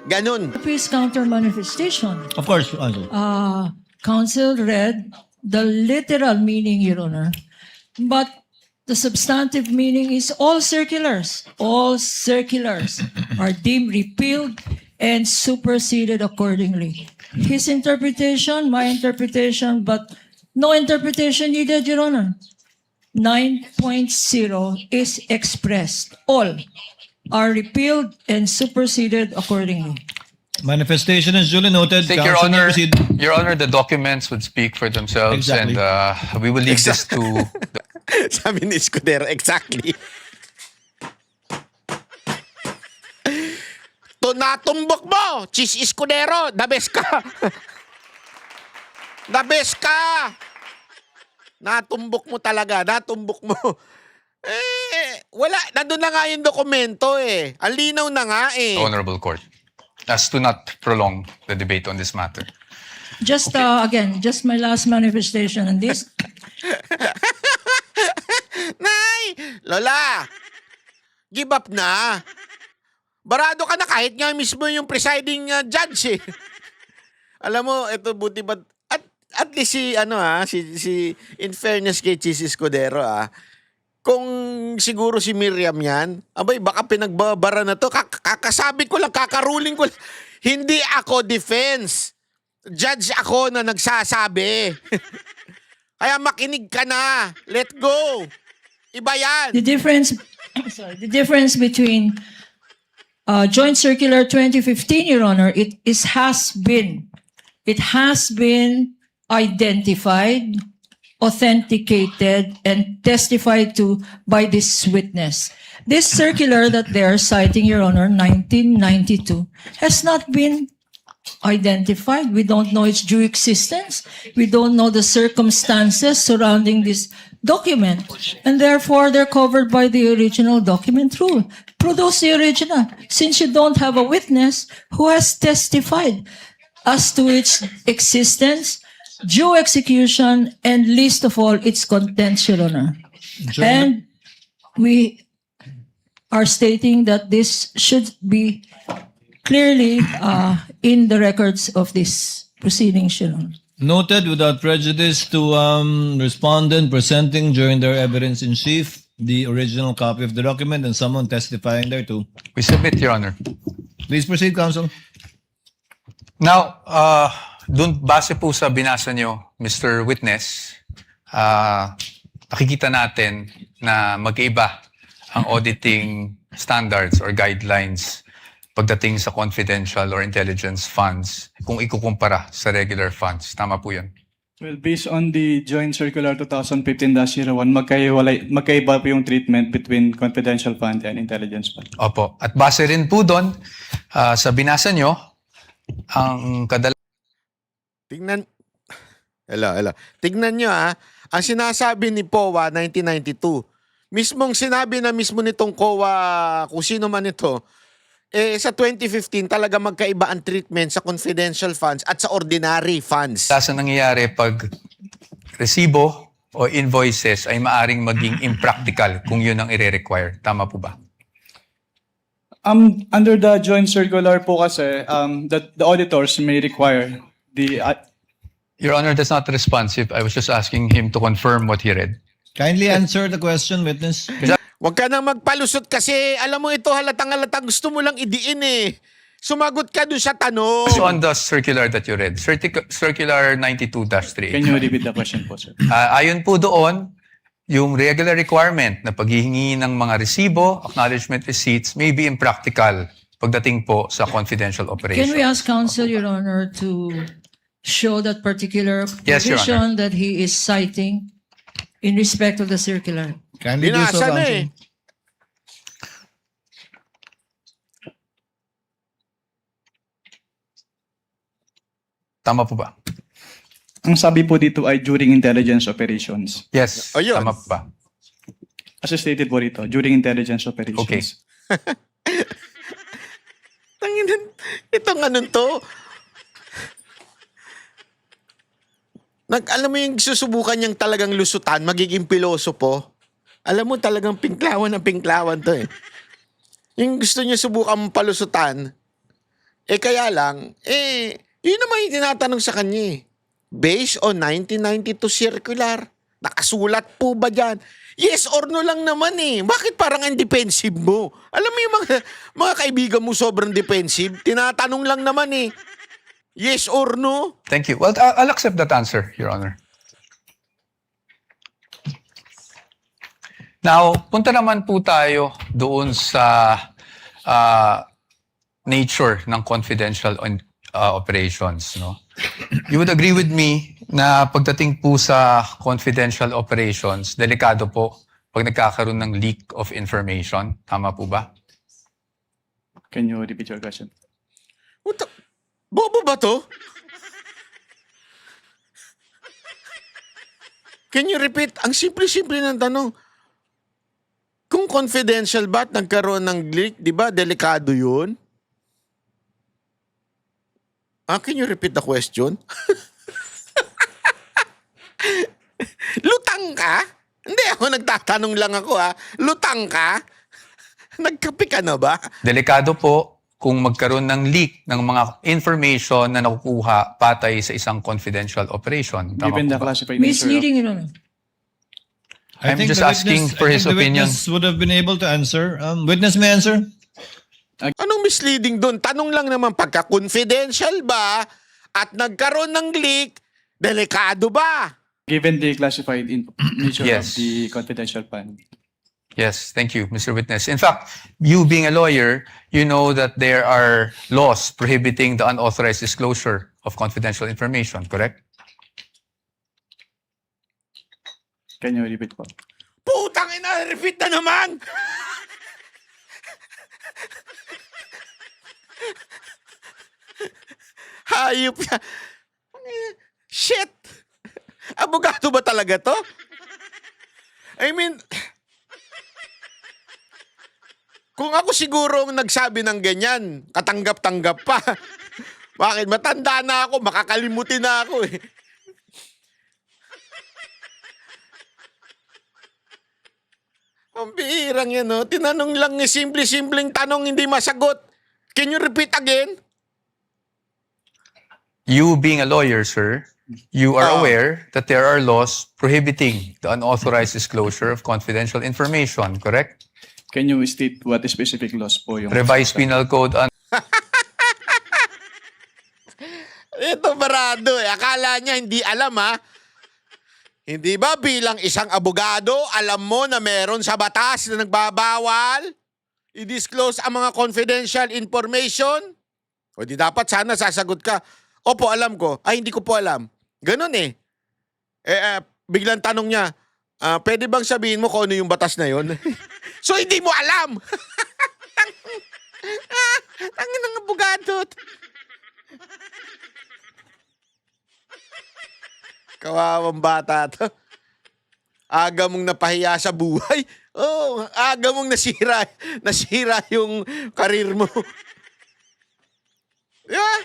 A: Ganun.
E: please counter manifestation.
D: Of course, Counsel.
E: Counsel read the literal meaning, Your Honor. But the substantive meaning is all circulars are deemed repealed and superseded accordingly. His interpretation, my interpretation, but no interpretation needed, Your Honor. 9.0 is expressed. All are repealed and superseded accordingly.
D: Manifestation is duly noted.
F: Thank Your
D: Counsel may
F: Honor.
D: proceed.
F: Your Honor, the documents would speak for themselves,
D: Exactly.
F: and we will leave this to
A: Sabi ni Escudero, exactly. To natumbok mo, Chis Escudero, the best ka. The best ka. Natumbok mo talaga, natumbok mo. Wala, nandun na nga yung dokumento eh. Ang linaw na nga eh.
F: Honorable Court as to not prolong the debate on this matter.
E: Just again, just my last manifestation on this.
A: Nay! Lola! Give up na. Barado ka na kahit nga mismo yung presiding judge eh. Alam mo, ito buti ba at least si in fairness kay Chis Escudero kung siguro si Miriam yan, abay baka pinagbabara na to. Kakasabi ko lang, kakaruling ko lang. Hindi ako defense. Judge ako na nagsasabi. Kaya makinig ka na. Let go. Iba yan.
E: The difference between Joint Circular 2015, Your Honor, it has been identified, authenticated, and testified to by this witness. This circular that they are citing, Your Honor, 1992, has not been identified. We don't know its due existence. We don't know the circumstances surrounding this document. And therefore, they're covered by the original document rule. Produce the original. Since you don't have a witness who has testified as to its existence, due execution, and least of all, its contents, Your Honor. And we are stating that this should be clearly in the records of this proceedings, Your Honor.
D: Noted without prejudice to respondent presenting during their evidence in chief the original copy of the document and someone testifying thereto.
F: We submit, Your Honor.
D: Please proceed, Counsel.
F: Now, dun base po sa binasa nyo, Mr. Witness, nakikita natin na magkaiba ang auditing standards or guidelines pagdating sa confidential or intelligence funds kung ikukumpara sa regular funds. Tama po yan.
B: Well, based on the Joint Circular 2015-01, magkaiba po yung treatment between confidential fund and intelligence fund.
F: Opo. At base rin po doon, sa binasa nyo, ang
A: Tingnan. Hello. Tingnan nyo ang sinasabi ni POA 1992. Mismong sinabi na mismo nitong COA, kung sino man ito, sa 2015 talaga magkaiba ang treatment sa confidential funds at sa ordinary funds.
F: Sa nangyayari pag resibo o invoices ay maaring maging impractical kung yun ang i-require. Tama po ba?
B: Under the joint circular po kasi, the auditors may require the
F: Your Honor, that's not responsive. I was just asking him to confirm what he read.
D: Kindly answer the question, witness.
A: Huwag ka nang magpalusot kasi alam mo ito halatang-halata gusto mo lang idiin eh. Sumagot ka dun sa tanong.
F: So on the circular that you read, Circular 92-3.
B: Can you repeat the question po, sir?
F: Ayon po doon, yung regular requirement na paghihingi ng mga resibo, acknowledgement receipts may be impractical pagdating po sa confidential operation.
E: Can we ask counsel, Your Honor, to show that particular
F: Yes, Your
E: provision that he is citing in respect of the circular?
D: Kindly do so,
A: Binasa na
D: counsel.
A: eh.
F: Tama po ba?
B: Ang sabi po dito ay during intelligence operations.
F: Yes.
A: Ayun.
F: Tama po ba?
B: As stated po dito, during intelligence operations.
F: Okay.
A: Tanginan, itong anong to? Alam mo yung susubukan niyang talagang lusutan, magiging pilosopo. Alam mo talagang pinklawan ng pinklawan to eh. Yung gusto niya subukan palusutan, kaya lang, yun naman yung tinatanong sa kanya eh. Based on 1992 circular, nakasulat po ba dyan? Yes or no lang naman eh. Bakit parang ang defensive mo? Alam mo yung mga kaibigan mo sobrang defensive, tinatanong lang naman eh. Yes or no?
F: Thank you. Well, I'll accept that answer, Your Honor. Now, punta naman po tayo doon sa nature ng confidential operations. No? You would agree with me na pagdating po sa confidential operations, delikado po pag nagkakaroon ng leak of information. Tama po ba?
B: Can you repeat your question?
A: Bobo ba to? Can you repeat? Ang simple-simple ng tanong. Kung confidential ba at nagkaroon ng leak, di ba, delikado yun? Can you repeat the question? Lutang ka? Hindi, ako nagtatanong lang ako Lutang ka? Nagkape ka na ba?
F: Delikado po kung magkaroon ng leak ng mga information na nakukuha patay sa isang confidential operation. Tama
B: Given
F: po
B: the
F: ba?
B: classified nature of
E: Misleading, Your Honor.
F: I'm
D: think
F: just
D: the
F: asking
D: witness-
F: for
D: I
F: his
D: think the
F: opinion.
D: Witness would have been able to answer. Witness may answer.
A: Anong misleading doon? Tanong lang naman, pagka-confidential ba at nagkaroon ng leak, delikado ba?
B: given the classified nature
F: Yes.
B: of the confidential fund.
F: Yes, thank you, Mr. Witness. In fact, you being a lawyer, you know that there are laws prohibiting the unauthorized disclosure of confidential information, correct?
B: Can you repeat po?
A: Putang ina, repeat na naman! Hayop ka. Shit! Abogado ba talaga to? I mean, kung ako siguro ang nagsabi ng ganyan, katanggap-tanggap pa. Bakit? Matanda na ako, makakalimutin na ako eh. Ang bihirang yan, no? Tinanong lang ni simple-simpleng tanong, hindi masagot. Can you repeat again?
F: You being a lawyer, sir, you are aware that there are laws prohibiting the unauthorized disclosure of confidential information, correct?
B: Can you state what specific laws po yung...
F: Revised Penal Code
A: Ito barado eh. Akala niya hindi alam ha. Hindi ba bilang isang abogado, alam mo na meron sa batas na nagbabawal i-disclose ang mga confidential information? O di dapat sana sasagot ka, opo, alam ko. Ay, hindi ko po alam. Ganon eh. Biglang tanong niya, pwede bang sabihin mo kung ano yung batas na yon? So, hindi mo alam. Tangin ng abogado. Kawawang bata to. Aga mong napahiya sa buhay. Oh, aga mong nasira yung karir mo. Yeah.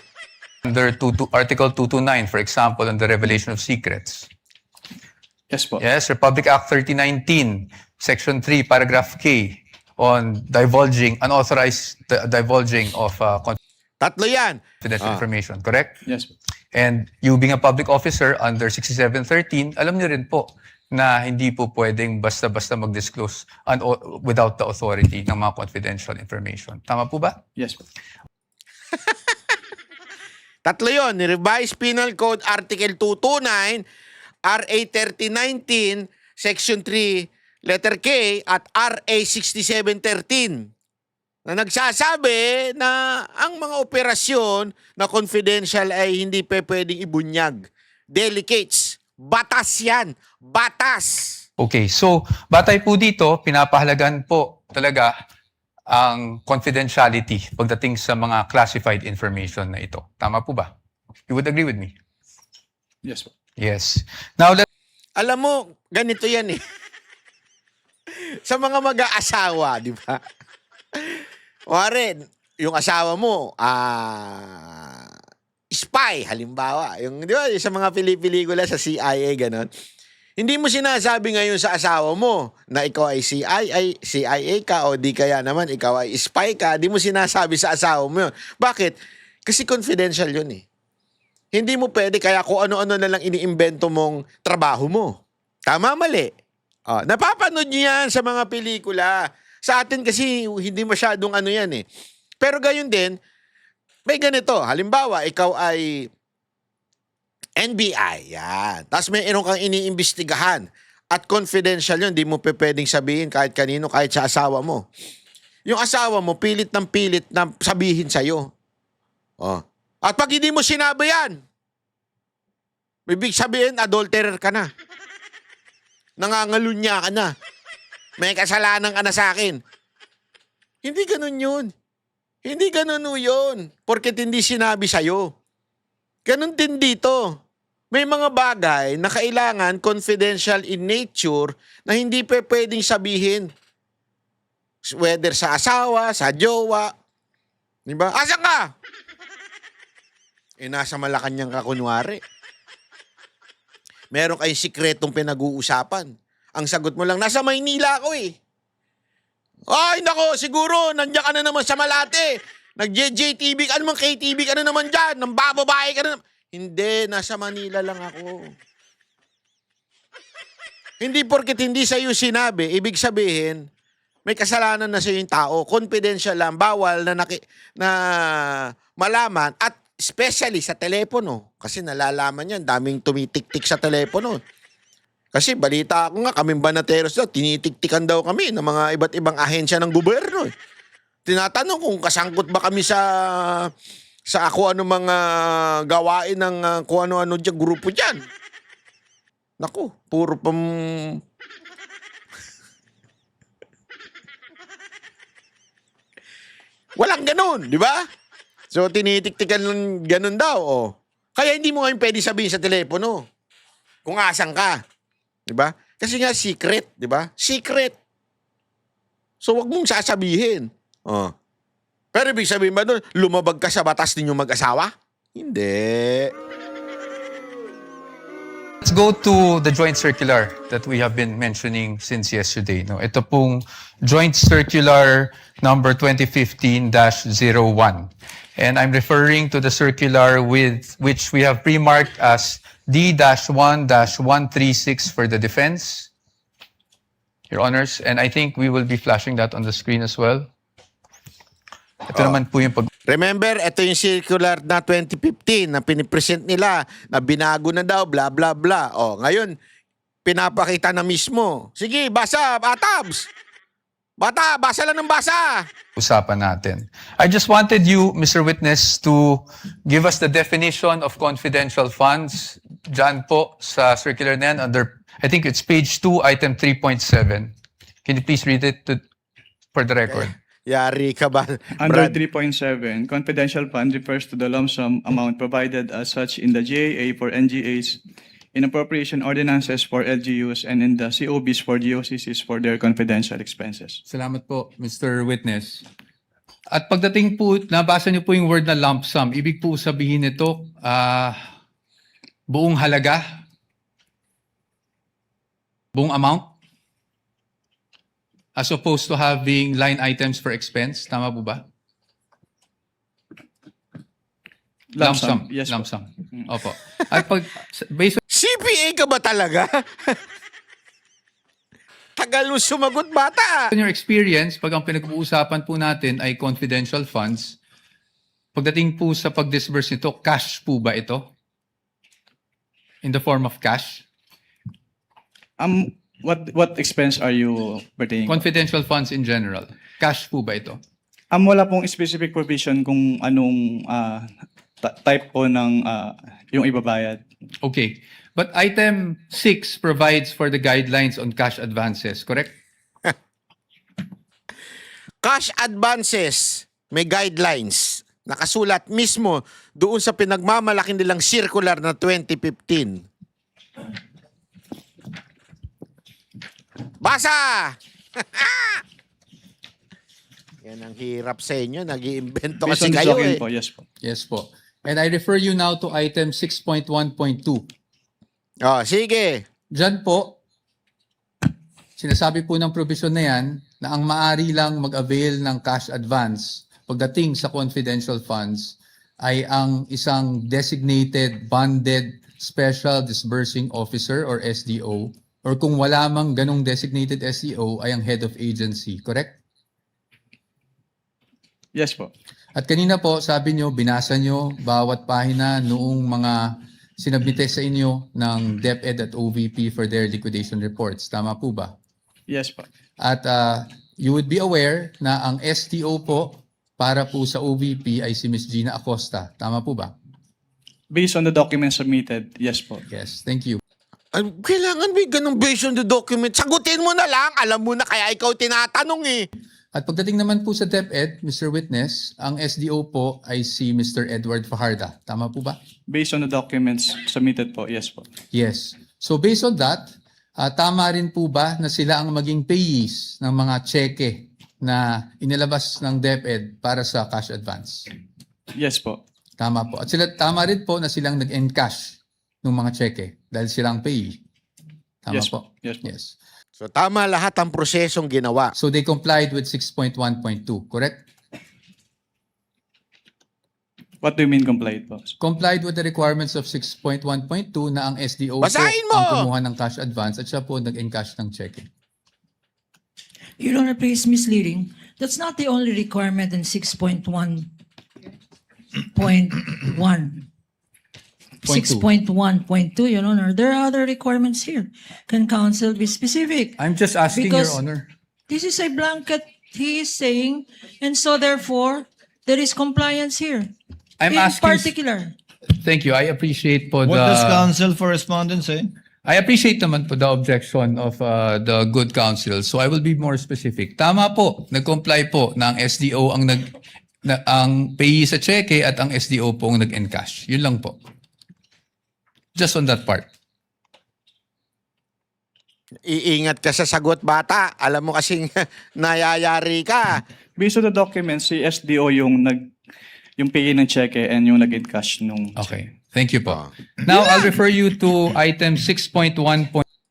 F: Under Article 229, for example, on the revelation of secrets.
B: Yes po.
F: Yes, Republic Act 3019, Section 3, Paragraph K, on unauthorized divulging of
A: Tatlo yan.
F: confidential information, correct?
B: Yes po.
F: And you being a public officer under 6713, alam niyo rin po na hindi po pwedeng basta-basta mag-disclose without the authority ng mga confidential information. Tama po ba?
B: Yes po.
A: Tatlo yun. Revised Penal Code Article 229, RA 3019, Section 3, letter K, at RA 6713 na nagsasabi na ang mga operasyon na confidential ay hindi pwedeng ibunyag. Delicates. Batas yan. Batas.
F: Okay, so batay po dito, pinapahalagan po talaga ang confidentiality pagdating sa mga classified information na ito. Tama po ba? You would agree with me?
B: Yes po.
F: Yes. Now,
A: Alam mo, ganito yan eh. Sa mga mag-aasawa, di ba? Warren, yung asawa mo, spy, halimbawa. Yung, di ba, sa mga pelikula sa CIA, ganon. Hindi mo sinasabi ngayon sa asawa mo na ikaw ay CIA ka o di kaya naman ikaw ay spy ka. Di mo sinasabi sa asawa mo yun. Bakit? Kasi confidential yun eh. Hindi mo pwede kaya kung ano-ano na lang iniimbento mong trabaho mo. Tama, mali. Napapanood nyo yan sa mga pelikula. Sa atin kasi hindi masyadong ano yan eh. Pero gayon din, may ganito. Halimbawa, ikaw ay NBI, yan. Tapos may kang iniimbestigahan. At confidential yun, di mo pwedeng sabihin kahit kanino, kahit sa asawa mo. Yung asawa mo, pilit na sabihin sa'yo. Oh. At pag hindi mo sinabi yan, ibig sabihin, adulterer ka na. Nangangalunya ka na. May kasalanan ka na sa akin. Hindi ganun yun. Hindi ganun yun. Porket hindi sinabi sa'yo. Ganun din dito. May mga bagay na kailangan confidential in nature na hindi pwedeng sabihin. Whether sa asawa, sa jowa. Diba? Asan ka? Nasa Malacanang ka kunwari. Meron kayong sikretong pinag-uusapan. Ang sagot mo lang, nasa Maynila ako eh. Ay, nako, siguro, nandiyan ka na naman sa Malate. Nag-JJTV ka naman, KTV ka na naman dyan. Nang bababae ka na naman. Hindi, nasa Manila lang ako. Hindi porket hindi sa'yo sinabi, ibig sabihin, may kasalanan na sa'yo yung tao. Confidential lang, bawal na malaman. At especially sa telepono. Kasi nalalaman yan, daming tumitik-tik sa telepono. Kasi balita ako nga, kaming banateros daw, tinitik-tikan daw kami ng mga iba't ibang ahensya ng gobyerno. Tinatanong kung kasangkot ba kami sa kung ano mga gawain ng kung ano-ano dyan, grupo dyan. Naku, puro walang ganun, di ba? So, tinitik-tikan lang ganun daw, oh. Kaya hindi mo ngayon pwede sabihin sa telepono kung asan ka. Di ba? Kasi nga secret, di ba? Secret. So, wag mong sasabihin. Oh. Pero ibig sabihin ba doon, lumabag ka sa batas ninyong mag-asawa? Hindi.
F: let's go to the joint circular that we have been mentioning since yesterday. No, ito pong joint circular number 2015-01. And I'm referring to the circular with which we have pre-marked as D-1-136 for the defense, Your Honors. And I think we will be flashing that on the screen as well. Ito naman po yung
A: Remember, ito yung circular na 2015 na pinipresent nila na binago na daw, bla bla bla. O, ngayon, pinapakita na mismo. Sige, basa, Batabs! Bata, basa lang ng basa!
F: usapan natin. I just wanted you, Mr. Witness, to give us the definition of confidential funds. Diyan po sa circular na yan under, I think it's page 2, item 3.7. Can you please read it for the record?
A: Yari ka ba?
B: Under
A: Brad?
B: 3.7, confidential fund refers to the lump sum amount provided as such in the GAA for NGAs in appropriation ordinances for LGUs and in the COBs for GOCCs for their confidential expenses.
C: Salamat po, Mr. Witness. At pagdating po, nabasa niyo po yung word na lump sum. Ibig po sabihin nito, buong halaga? Buong amount? As opposed to having line items for expense? Tama po ba? Lump sum.
B: Yes
C: Lump
B: po.
C: sum. Opo. At pag, based
A: CPA ka ba talaga? Tagal mo sumagot, bata.
C: on your experience, pag ang pinag-uusapan po natin ay confidential funds, pagdating po sa pag-disburse nito, cash po ba ito? In the form of cash?
B: What expense are you pertaining?
C: Confidential funds in general. Cash po ba ito?
B: Wala pong specific provision kung anong type po ng yung ibabayad.
C: Okay. But item 6 provides for the guidelines on cash advances, correct?
A: Cash advances, may guidelines. Nakasulat mismo doon sa pinagmamalaki nilang circular na 2015. Basa! Yan ang hirap sa inyo. Nag-iimbento
B: Based
A: kasi
B: on this
A: kayo
B: document
A: eh.
B: po, yes po.
C: Yes po. And I refer you now to item 6.1.2.
A: Oh, sige.
C: Diyan po, sinasabi po ng provision na yan na ang maari lang mag-avail ng cash advance pagdating sa confidential funds ay ang isang designated bonded special disbursing officer or SDO, or kung wala mang ganong designated SDO ay ang head of agency, correct?
B: Yes po.
C: At kanina po, sabi nyo, binasa nyo bawat pahina noong mga sinabite sa inyo ng DepEd at OVP for their liquidation reports. Tama po ba?
B: Yes po.
C: At you would be aware na ang STO po para po sa OVP ay si Ms. Gina Acosta. Tama po ba?
B: Based on the documents submitted, yes po.
C: Yes, thank you.
A: Kailangan may ganong based on the document. Sagutin mo na lang. Alam mo na kaya ikaw tinatanong eh.
C: At pagdating naman po sa DepEd, Mr. Witness, ang SDO po ay si Mr. Edward Fajarda. Tama po ba?
B: Based on the documents submitted po, yes po.
C: Yes. So based on that, tama rin po ba na sila ang maging payees ng mga cheque na inilabas ng DepEd para sa cash advance?
B: Yes po.
C: Tama po. At sila, tama rin po na silang nag-encash ng mga cheque dahil silang payee. Tama
B: Yes
C: po.
B: Yes po.
C: Yes.
A: So tama lahat ang prosesong ginawa.
C: So they complied with 6.1.2, correct?
B: What do you mean complied po?
C: Complied with the requirements of 6.1.2 na ang SDO
A: Basahin
C: po
A: mo!
C: ang kumuha ng cash advance at siya po nag-encash ng cheque.
E: Your Honor, please misleading. That's not the only requirement in 6.1.1. 6.1.2, Your Honor. There are other requirements here. Can counsel be specific?
C: I'm just asking,
E: Because-
C: Your Honor.
E: This is a blanket, he is saying, and so therefore, there is compliance here.
C: I'm
E: In
C: asking.
E: particular,
C: Thank you. I appreciate po
D: What does
C: the.
D: counsel for respondent say?
C: I appreciate naman po the objection of the good counsel. So I will be more specific. Tama po, nag-comply po na ang SDO ang ang payee sa cheque at ang SDO po ang nag-encash. Yun lang po. Just on that part.
A: Iingat ka sa sagot, bata. Alam mo kasing nayayari ka.
B: Based on the documents, si SDO yung pay ng cheque and yung nag-encash nung
C: Okay. Thank you po. Now, I'll refer you to item 6.1.5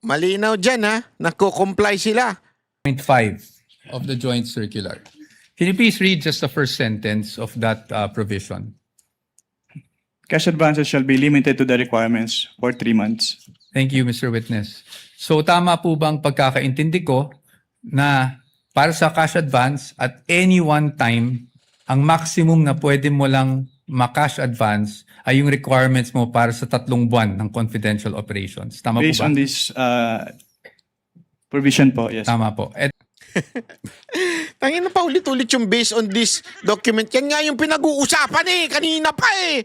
A: Malinaw dyan ha. Nagko-comply sila.
C: of the joint circular. Can you please read just the first sentence of that provision?
B: cash advances shall be limited to the requirements for 3 months.
C: Thank you, Mr. Witness. So tama po bang pagkakaintindi ko na para sa cash advance at any one time, ang maximum na pwede mo lang ma-cash advance ay yung requirements mo para sa 3 buwan ng confidential operations. Tama
B: Based
C: po ba?
B: on this provision po, yes.
C: Tama po. At
A: Tangin na pa ulit-ulit yung based on this document. Yan nga yung pinag-uusapan eh. Kanina pa eh.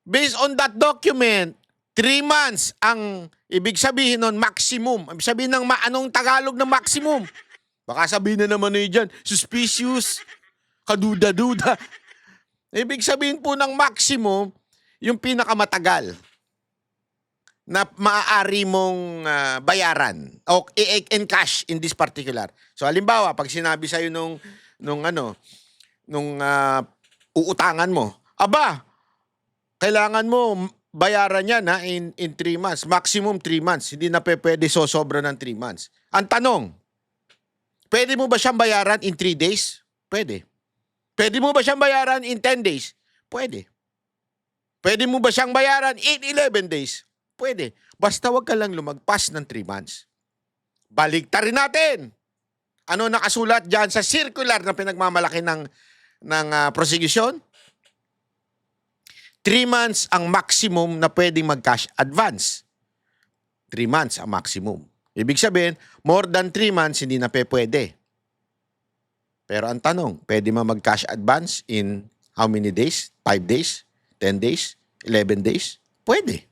A: Based on that document, 3 months ang ibig sabihin nun, maximum. Ibig sabihin ng anong Tagalog ng maximum? Baka sabihin na naman eh dyan, suspicious, kaduda-duda. Ibig sabihin po ng maximum, yung pinakamatagal. na maaari mong bayaran o in cash in this particular. So halimbawa, pag sinabi sa'yo nung uutangan mo, aba, kailangan mo bayaran yan in 3 months. Maximum 3 months. Hindi na pwede sosobra ng 3 months. Ang tanong, pwede mo ba siyang bayaran in 3 days? Pwede. Pwede mo ba siyang bayaran in 10 days? Pwede. Pwede mo ba siyang bayaran in 11 days? Pwede. Basta wag ka lang lumagpas ng 3 months. Baliktarin natin. Ano nakasulat dyan sa circular na pinagmamalaki ng prosecution? 3 months ang maximum na pwedeng mag-cash advance. 3 months ang maximum. Ibig sabihin, more than 3 months hindi na pwede. Pero ang tanong, pwede mag-cash advance in how many days? 5 days? 10 days? 11 days? Pwede.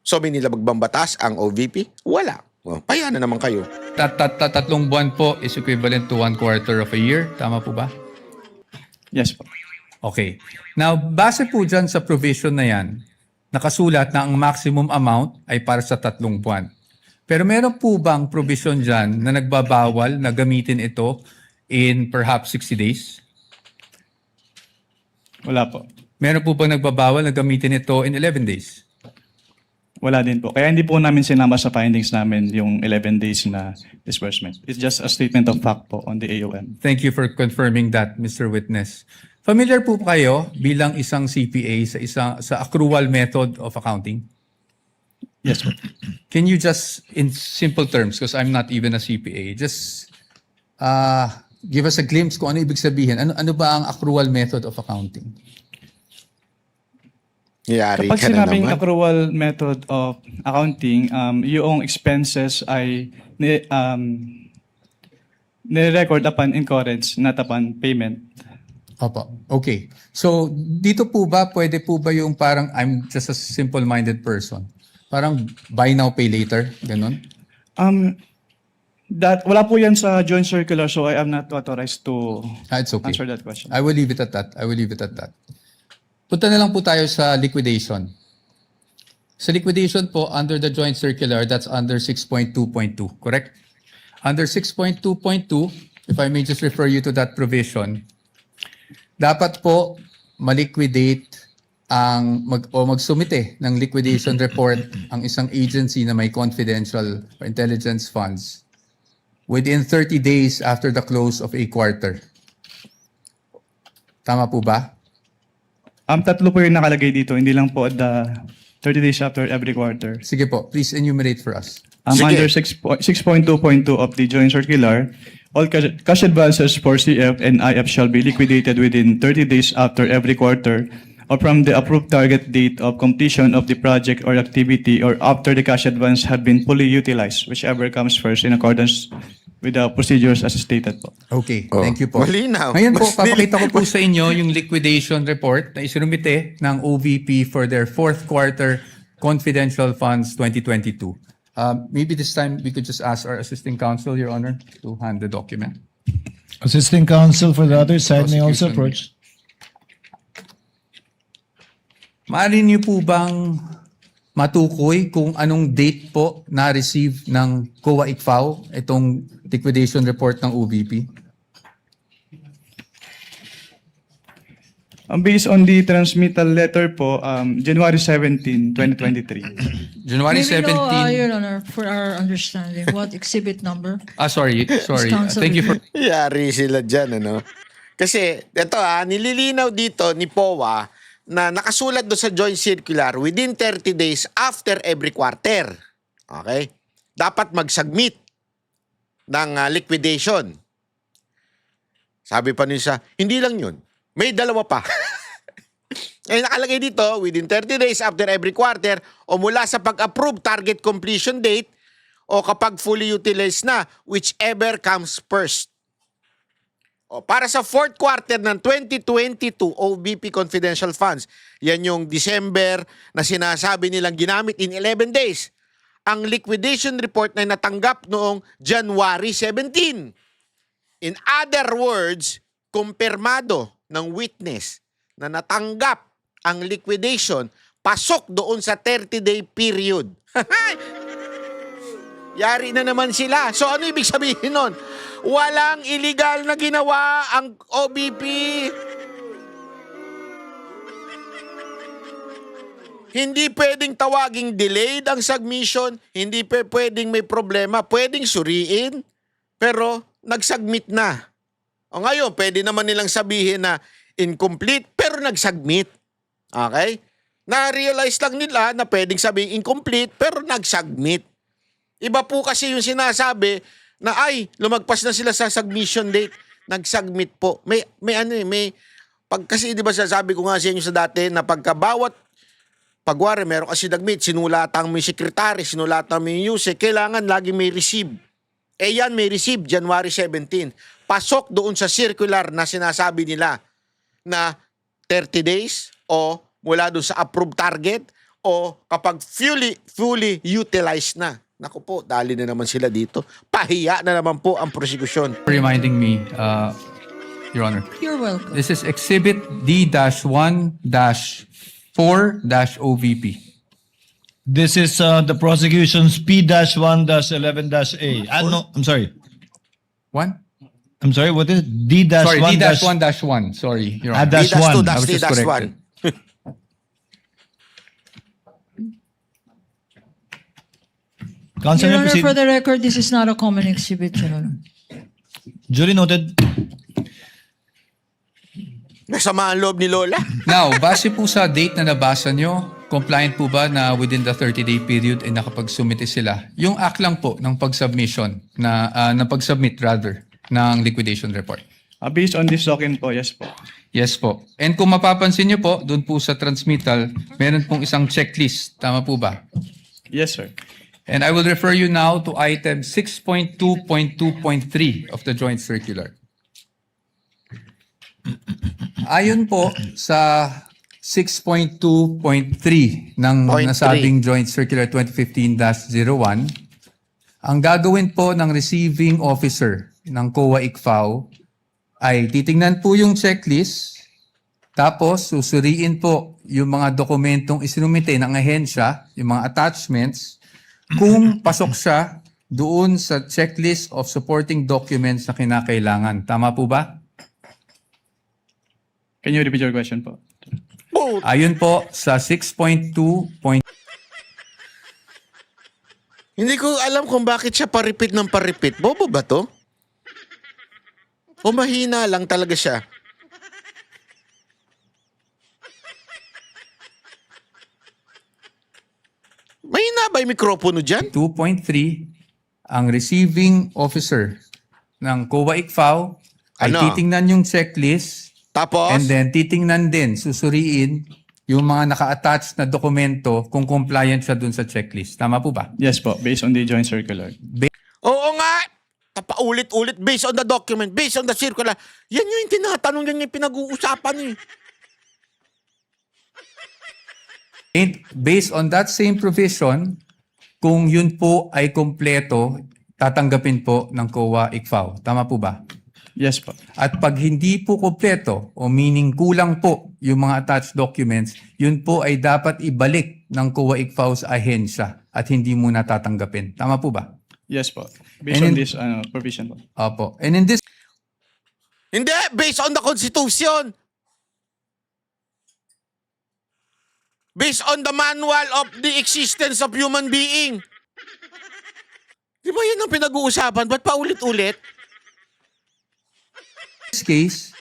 A: So, minilabagbang batas ang OVP? Wala. Well, paya na naman kayo.
C: Tatlong buwan po is equivalent to 1/4 of a year. Tama po ba?
B: Yes po.
C: Okay. Now, base po dyan sa provision na yan, nakasulat na ang maximum amount ay para sa 3 buwan. Pero meron po bang provision dyan na nagbabawal na gamitin ito in perhaps 60 days?
B: Wala po.
C: Meron po bang nagbabawal na gamitin ito in 11 days?
B: Wala din po. Kaya hindi po namin sinama sa findings namin yung 11 days na disbursement. It's just a statement of fact po on the AOM.
C: Thank you for confirming that, Mr. Witness. Familiar po kayo bilang isang CPA sa accrual method of accounting?
B: Yes po.
C: Can you just, in simple terms, because I'm not even a CPA, just give us a glimpse kung ano ibig sabihin. Ano ba ang accrual method of accounting?
A: Yari
B: Kapag
A: ka na
B: sinabing
A: naman.
B: accrual method of accounting, yung expenses ay ni-record upon incurrence, not upon payment.
C: Opo. Okay. So, dito po ba, pwede po ba yung parang I'm just a simple-minded person? Parang buy now, pay later? Ganon?
B: Wala po yan sa joint circular, so I am not authorized to
C: It's okay.
B: answer that question.
C: I will leave it at that. Punta na lang po tayo sa liquidation. Sa liquidation po, under the joint circular, that's under 6.2.2, correct? Under 6.2.2, if I may just refer you to that provision, dapat po maliquidate magsumite ng liquidation report ang isang agency na may confidential or intelligence funds within 30 days after the close of a quarter. Tama po ba?
B: Tatlo po yung nakalagay dito, hindi lang po at the 30 days after every quarter.
C: Sige po, please enumerate for us.
A: Sige.
B: Under 6.2.2 of the joint circular, all cash advances for CF and IF shall be liquidated within 30 days after every quarter or from the approved target date of completion of the project or activity or after the cash advance have been fully utilized, whichever comes first in accordance with the procedures as stated po.
C: Okay, thank you po.
A: Malinaw.
C: Ngayon po,
A: Mas
C: papakita ko po sa inyo yung liquidation report na isinumite ng OVP for their 4th quarter confidential funds 2022. Maybe this time we could just ask our assisting counsel, Your Honor, to hand the document.
G: Assisting counsel for the other side may also
C: Prosecution.
G: approach.
C: Maaari niyo po bang matukoy kung anong date po na-receive ng COA ICFAO itong liquidation report ng OVP?
B: Based on the transmittal letter po, January 17, 2023.
C: January
E: May we know,
C: 17.
E: Your Honor, for our understanding, what exhibit number?
C: Sorry.
E: Counsel.
C: Thank you for...
A: Yari sila dyan, ano? Kasi, ito nililinaw dito ni POA na nakasulat doon sa joint circular within 30 days after every quarter. Okay? Dapat mag-submit ng liquidation. Sabi pa niya, hindi lang yun. May dalawa pa. Eh, nakalagay dito, within 30 days after every quarter o mula sa pag-approve target completion date o kapag fully utilized na, whichever comes first. O, para sa 4th quarter ng 2022 OVP confidential funds, yan yung December na sinasabi nilang ginamit in 11 days. Ang liquidation report na natanggap noong January 17. In other words, kumpirmado ng witness na natanggap ang liquidation pasok doon sa 30-day period. Yari na naman sila. So ano ibig sabihin nun? Walang illegal na ginawa ang OBP. Hindi pwedeng tawaging delayed ang submission, hindi pwedeng may problema, pwedeng suriin, pero nag-submit na. O ngayon, pwede naman nilang sabihin na incomplete, pero nag-submit. Okay? Na-realize lang nila na pwedeng sabihin incomplete, pero nag-submit. Iba po kasi yung sinasabi na ay, lumagpas na sila sa submission date, nag-submit po. May kasi di ba sasabi ko nga sa inyo sa dati na pagkabawat pagwari, meron kasi nag-meet, sinulatan mo yung secretary, sinulatan mo yung USE, kailangan lagi may receive. Eh yan, may receive, January 17. Pasok doon sa circular na sinasabi nila na 30 days o mula doon sa approved target o kapag fully utilized na. Naku po, dali na naman sila dito. Pahiya na naman po ang prosecution.
C: Reminding me, Your Honor.
E: You're welcome.
C: This is Exhibit D-1-4-OVP.
G: This is the prosecution's P-1-11-A. No, I'm sorry.
C: One?
G: I'm sorry, what is it?
C: Sorry,
G: D-1
C: D-1-1. Sorry, Your Honor.
G: dash
A: D-2,
G: one.
C: I was just
A: D-1.
C: corrected.
G: Counsel,
E: Your
G: may
E: Honor,
G: proceed.
E: for the record, this is not a common exhibit, Your Honor.
G: Duly noted.
A: Nasama ang loob ni Lola.
C: Now, base po sa date na nabasa nyo, compliant po ba na within the 30-day period ay nakapag-submit sila? Yung act lang po ng pag-submission, ng pag-submit rather, ng liquidation report.
B: Based on this document po, yes po.
C: Yes po. And kung mapapansin nyo po, doon po sa transmittal, meron pong isang checklist. Tama po ba?
B: Yes, sir.
C: And I will refer you now to item 6.2.2.3 of the joint circular. Ayon po sa 6.2.3 ng
A: Point
C: nasabing Joint Circular 2015-01, ang gagawin po ng receiving officer ng COA ICFAO ay titingnan po yung checklist, tapos susuriin po yung mga dokumentong isinumite ng ahensya, yung mga attachments, kung pasok siya doon sa checklist of supporting documents na kinakailangan. Tama po ba?
B: Can you repeat your question po?
C: Ayon po sa 6.2.
A: Hindi ko alam kung bakit siya paripit ng paripit. Bobo ba to? O mahina lang talaga siya? Mahina ba yung mikropono dyan?
C: 2.3, ang receiving officer ng COA ICFAO ay
A: Ano?
C: titingnan yung checklist
A: Tapos,
C: and then titingnan din, susuriin yung mga naka-attach na dokumento kung compliant siya dun sa checklist. Tama po ba?
B: Yes po, based on the joint circular.
A: oo nga, paulit-ulit, based on the document, based on the circular. Yan yung tinatanong, yan yung pinag-uusapan eh.
C: And based on that same provision, kung yun po ay kompleto, tatanggapin po ng COA ICFAO. Tama po ba?
B: Yes po.
C: At pag hindi po kompleto o meaning kulang po yung mga attached documents, yun po ay dapat ibalik ng COA ICFAO sa ahensya at hindi muna tatanggapin. Tama po ba?
B: Yes po. Based
C: And
B: on
C: in-
B: this provision po.
C: Opo. And in this
A: Hindi, based on the Constitution. Based on the manual of the existence of human being. Di ba yan ang pinag-uusapan? Ba't paulit-ulit?
C: case,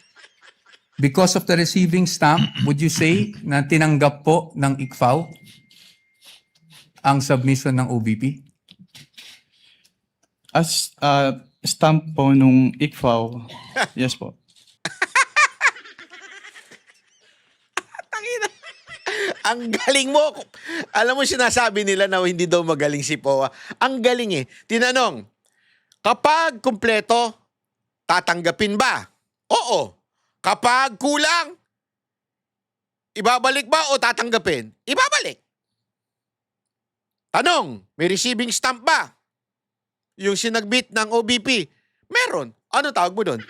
C: because of the receiving stamp, would you say na tinanggap po ng ICFAO ang submission ng OBP?
B: As stamp po nung ICFAO, yes po.
A: Ang galing mo. Alam mo, sinasabi nila na hindi daw magaling si POA. Ang galing eh. Tinanong, kapag kumpleto, tatanggapin ba? Oo. Kapag kulang, ibabalik ba o tatanggapin? Ibabalik. Tanong, may receiving stamp ba? Yung sinagbit ng OBP, meron. Ano tawag mo doon?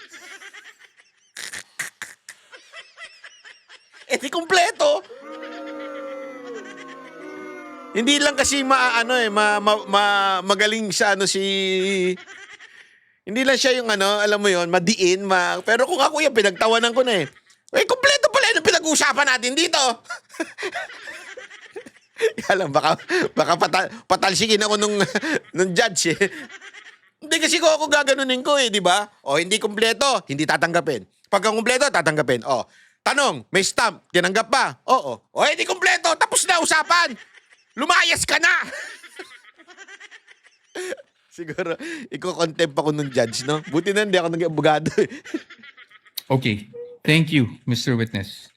A: Eh di kumpleto. Hindi lang kasi magaling sa ano si... Hindi lang siya yung ano, alam mo yon, madiin. Pero kung ako yan, pinagtawanan ko na eh. Kompleto pala yung pinag-uusapan natin dito. Kaya lang, baka patalsikin ako nung judge eh. Hindi kasi ako gaganunin ko eh, di ba? O, hindi kompleto, hindi tatanggapin. Pagka kompleto, tatanggapin. O, tanong, may stamp, tinanggap pa? Oo. O, hindi kompleto, tapos na usapan. Lumayas ka na! Siguro, iko-contempt ako nung judge, no? Buti na hindi ako naging abogado eh.
C: Okay. Thank you, Mr. Witness.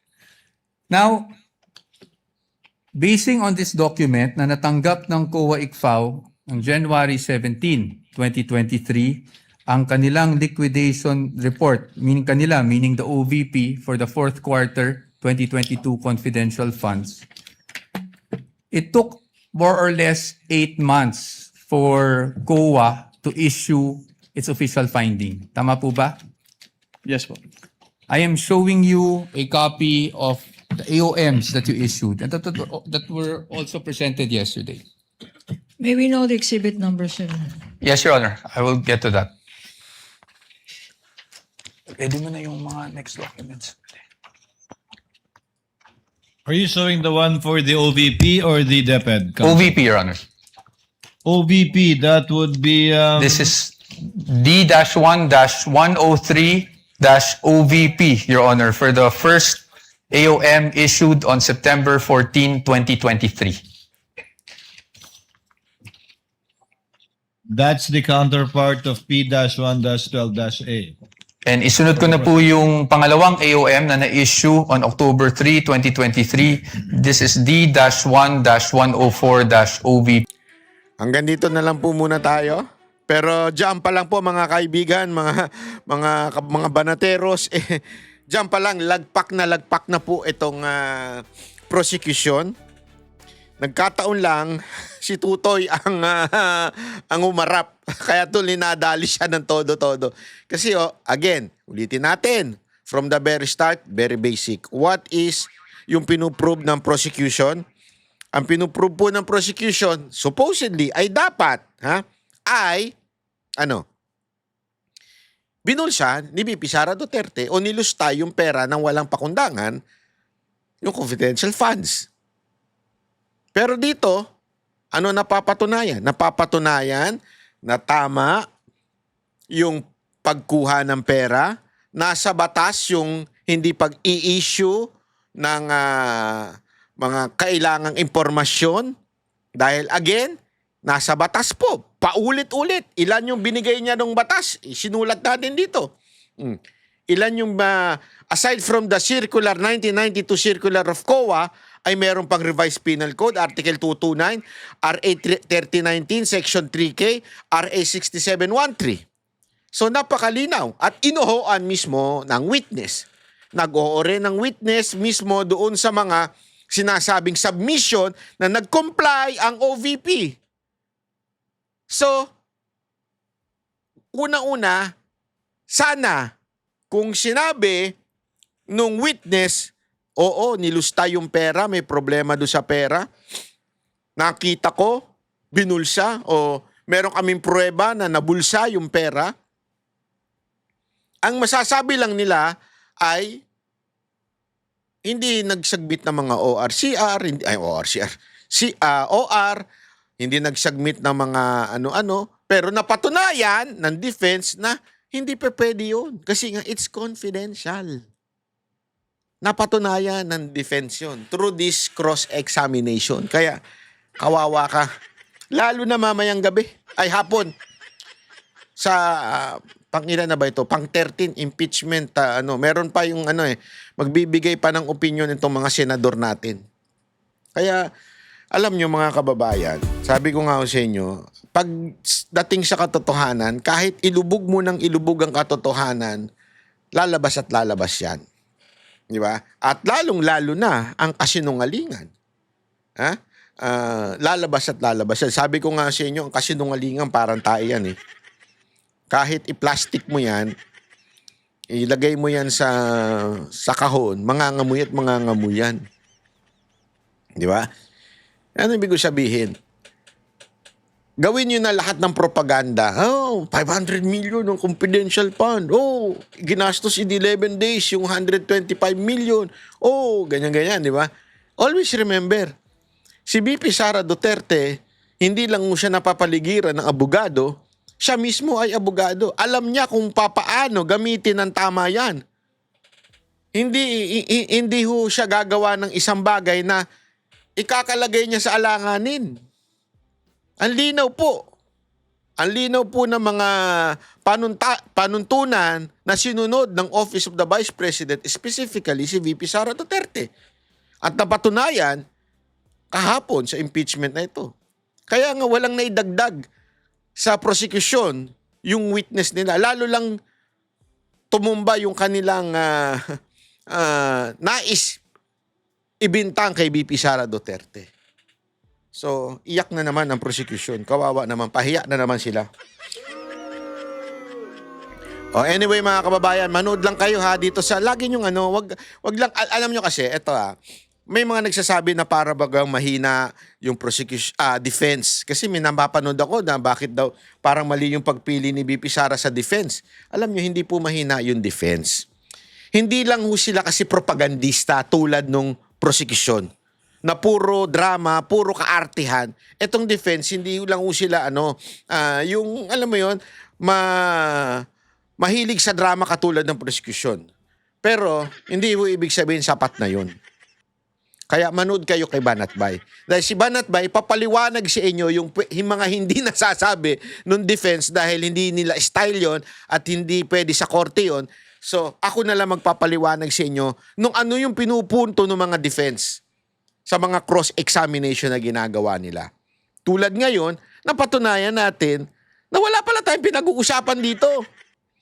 C: Now, basing on this document na natanggap ng COA ICFAO on January 17, 2023, ang kanilang liquidation report, meaning the OVP for the fourth quarter 2022 confidential funds, it took more or less 8 months for COA to issue its official finding. Tama po ba?
B: Yes po.
C: I am showing you a copy of the AOMs that you issued and that were also presented yesterday.
E: May we know the exhibit number, sir?
F: Yes, Your Honor. I will get to that. Pwede mo na yung mga next documents.
G: Are you showing the one for the OVP or the DepEd?
F: OVP, Your Honor.
G: OVP, that would be...
F: This is D-1-103-OVP, Your Honor, for the first AOM issued on September 14, 2023.
G: That's the counterpart of P-1-12-A.
F: And isunod ko na po yung pangalawang AOM na na-issue on October 3, 2023. This is D-1-104-OVP.
A: Hanggang dito na lang po muna tayo. Pero diyan pa lang po mga kaibigan, mga banateros, diyan pa lang lagpak na po itong prosecution. Nagkataon lang si Tutoy ang umarap. Kaya to linadali siya ng todo-todo. Kasi again, ulitin natin. From the very start, very basic. What is yung pinuprove ng prosecution? Ang pinuprove po ng prosecution, supposedly, ay dapat, binulsan ni BP Sara Duterte o nilusta yung pera ng walang pakundangan, yung confidential funds. Pero dito, ano napapatunayan? Napapatunayan na tama yung pagkuha ng pera, nasa batas yung hindi pag-i-issue ng mga kailangang impormasyon dahil again, nasa batas po. Paulit-ulit. Ilan yung binigay niya ng batas? Sinulat natin dito. Ilan yung, aside from the circular, 1992 circular of COA, ay meron pang revised penal code, Article 229, RA 3019, Section 3K, RA 6713. So napakalinaw at inuhoan mismo ng witness. Nag-oo rin ng witness mismo doon sa mga sinasabing submission na nag-comply ang OVP. So, una-una, sana kung sinabi nung witness, oo, nilusta yung pera, may problema doon sa pera, nakita ko, binulsa, o meron kaming pruweba na nabulsa yung pera, ang masasabi lang nila ay hindi nagsubmit ng mga ORCR, hindi nagsubmit ng mga ano-ano, pero napatunayan ng defense na hindi pa pwede yun. Kasi nga, it's confidential. Napatunayan ng defense yun through this cross-examination. Kaya, kawawa ka. Lalo na mamayang gabi, ay hapon. Sa, pangilan na ba ito? Pang 13 impeachment, meron pa yung magbibigay pa ng opinion itong mga senador natin. Kaya, alam nyo mga kababayan, sabi ko nga sa inyo, pag dating sa katotohanan, kahit ilubog mo ng ilubog ang katotohanan, lalabas at lalabas yan. Di ba? At lalong-lalo na ang kasinungalingan. Lalabas at lalabas yan. Sabi ko nga sa inyo, ang kasinungalingan parang tayo yan eh. Kahit i-plastic mo yan, ilagay mo yan sa mangangamoy at mangangamoy yan. Di ba? Ano ibig ko sabihin? Gawin nyo na lahat ng propaganda. Oh, 500 million ng confidential fund. Oh, ginastos in 11 days yung 125 million. Oh, ganyan-ganyan, di ba? Always remember, si VP Sara Duterte, hindi lang siya napapaligiran ng abogado, siya mismo ay abogado. Alam niya kung papaano gamitin ng tama yan. Hindi ho siya gagawa ng isang bagay na ikakalagay niya sa alanganin. Ang linaw po. Ang linaw po ng mga panuntunan na sinunod ng Office of the Vice President, specifically si VP Sara Duterte. At napatunayan kahapon sa impeachment na ito. Kaya nga walang naidagdag sa prosecution yung witness nila. Lalo lang tumumba yung kanilang nais ibintang kay VP Sara Duterte. So, iyak na naman ang prosecution. Kawawa naman. Pahiya na naman sila. Oh, anyway mga kababayan, manood lang kayo ha dito sa lagi yung wag lang alam nyo kasi eto may mga nagsasabi na para bagang mahina yung prosecution defense kasi may napapanood ako na bakit daw parang mali yung pagpili ni VP Sara sa defense. Alam nyo, hindi po mahina yung defense. Hindi lang ho sila kasi propagandista tulad nung prosecution na puro drama, puro kaartihan. Etong defense, hindi lang ho sila yung alam mo yon, mahilig sa drama katulad ng prosecution. Pero hindi ho ibig sabihin sapat na yun. Kaya manood kayo kay Banatbay. Dahil si Banatbay, papaliwanag sa inyo yung mga hindi nasasabi nung defense dahil hindi nila style yon at hindi pwede sa korte yon. So, ako na lang magpapaliwanag sa inyo nung ano yung pinupunto ng mga defense sa mga cross-examination na ginagawa nila. Tulad ngayon, napatunayan natin na wala pala tayong pinag-uusapan dito.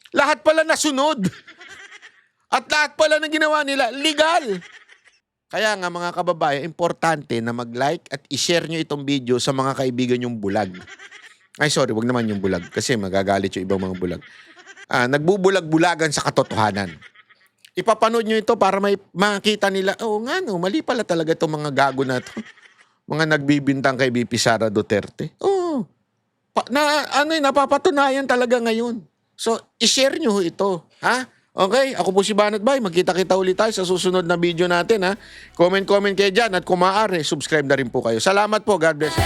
A: Lahat pala nasunod. At lahat pala na ginawa nila, legal. Kaya nga mga kababayan, importante na mag-like at i-share nyo itong video sa mga kaibigan yung bulag. Ay sorry, wag naman yung bulag kasi magagalit yung ibang mga bulag. Nagbubulag-bulagan sa katotohanan. Ipapanood nyo ito para may makita nila, mali pala talaga itong mga gago na ito. Mga nagbibintang kay VP Sara Duterte. Napapatunayan talaga ngayon. So, i-share nyo ito. Ha? Okay? Ako po si Banatbay. Magkita-kita ulit tayo sa susunod na video natin. Ha? Comment kayo dyan at kung maaari, subscribe na rin po kayo. Salamat po. God bless.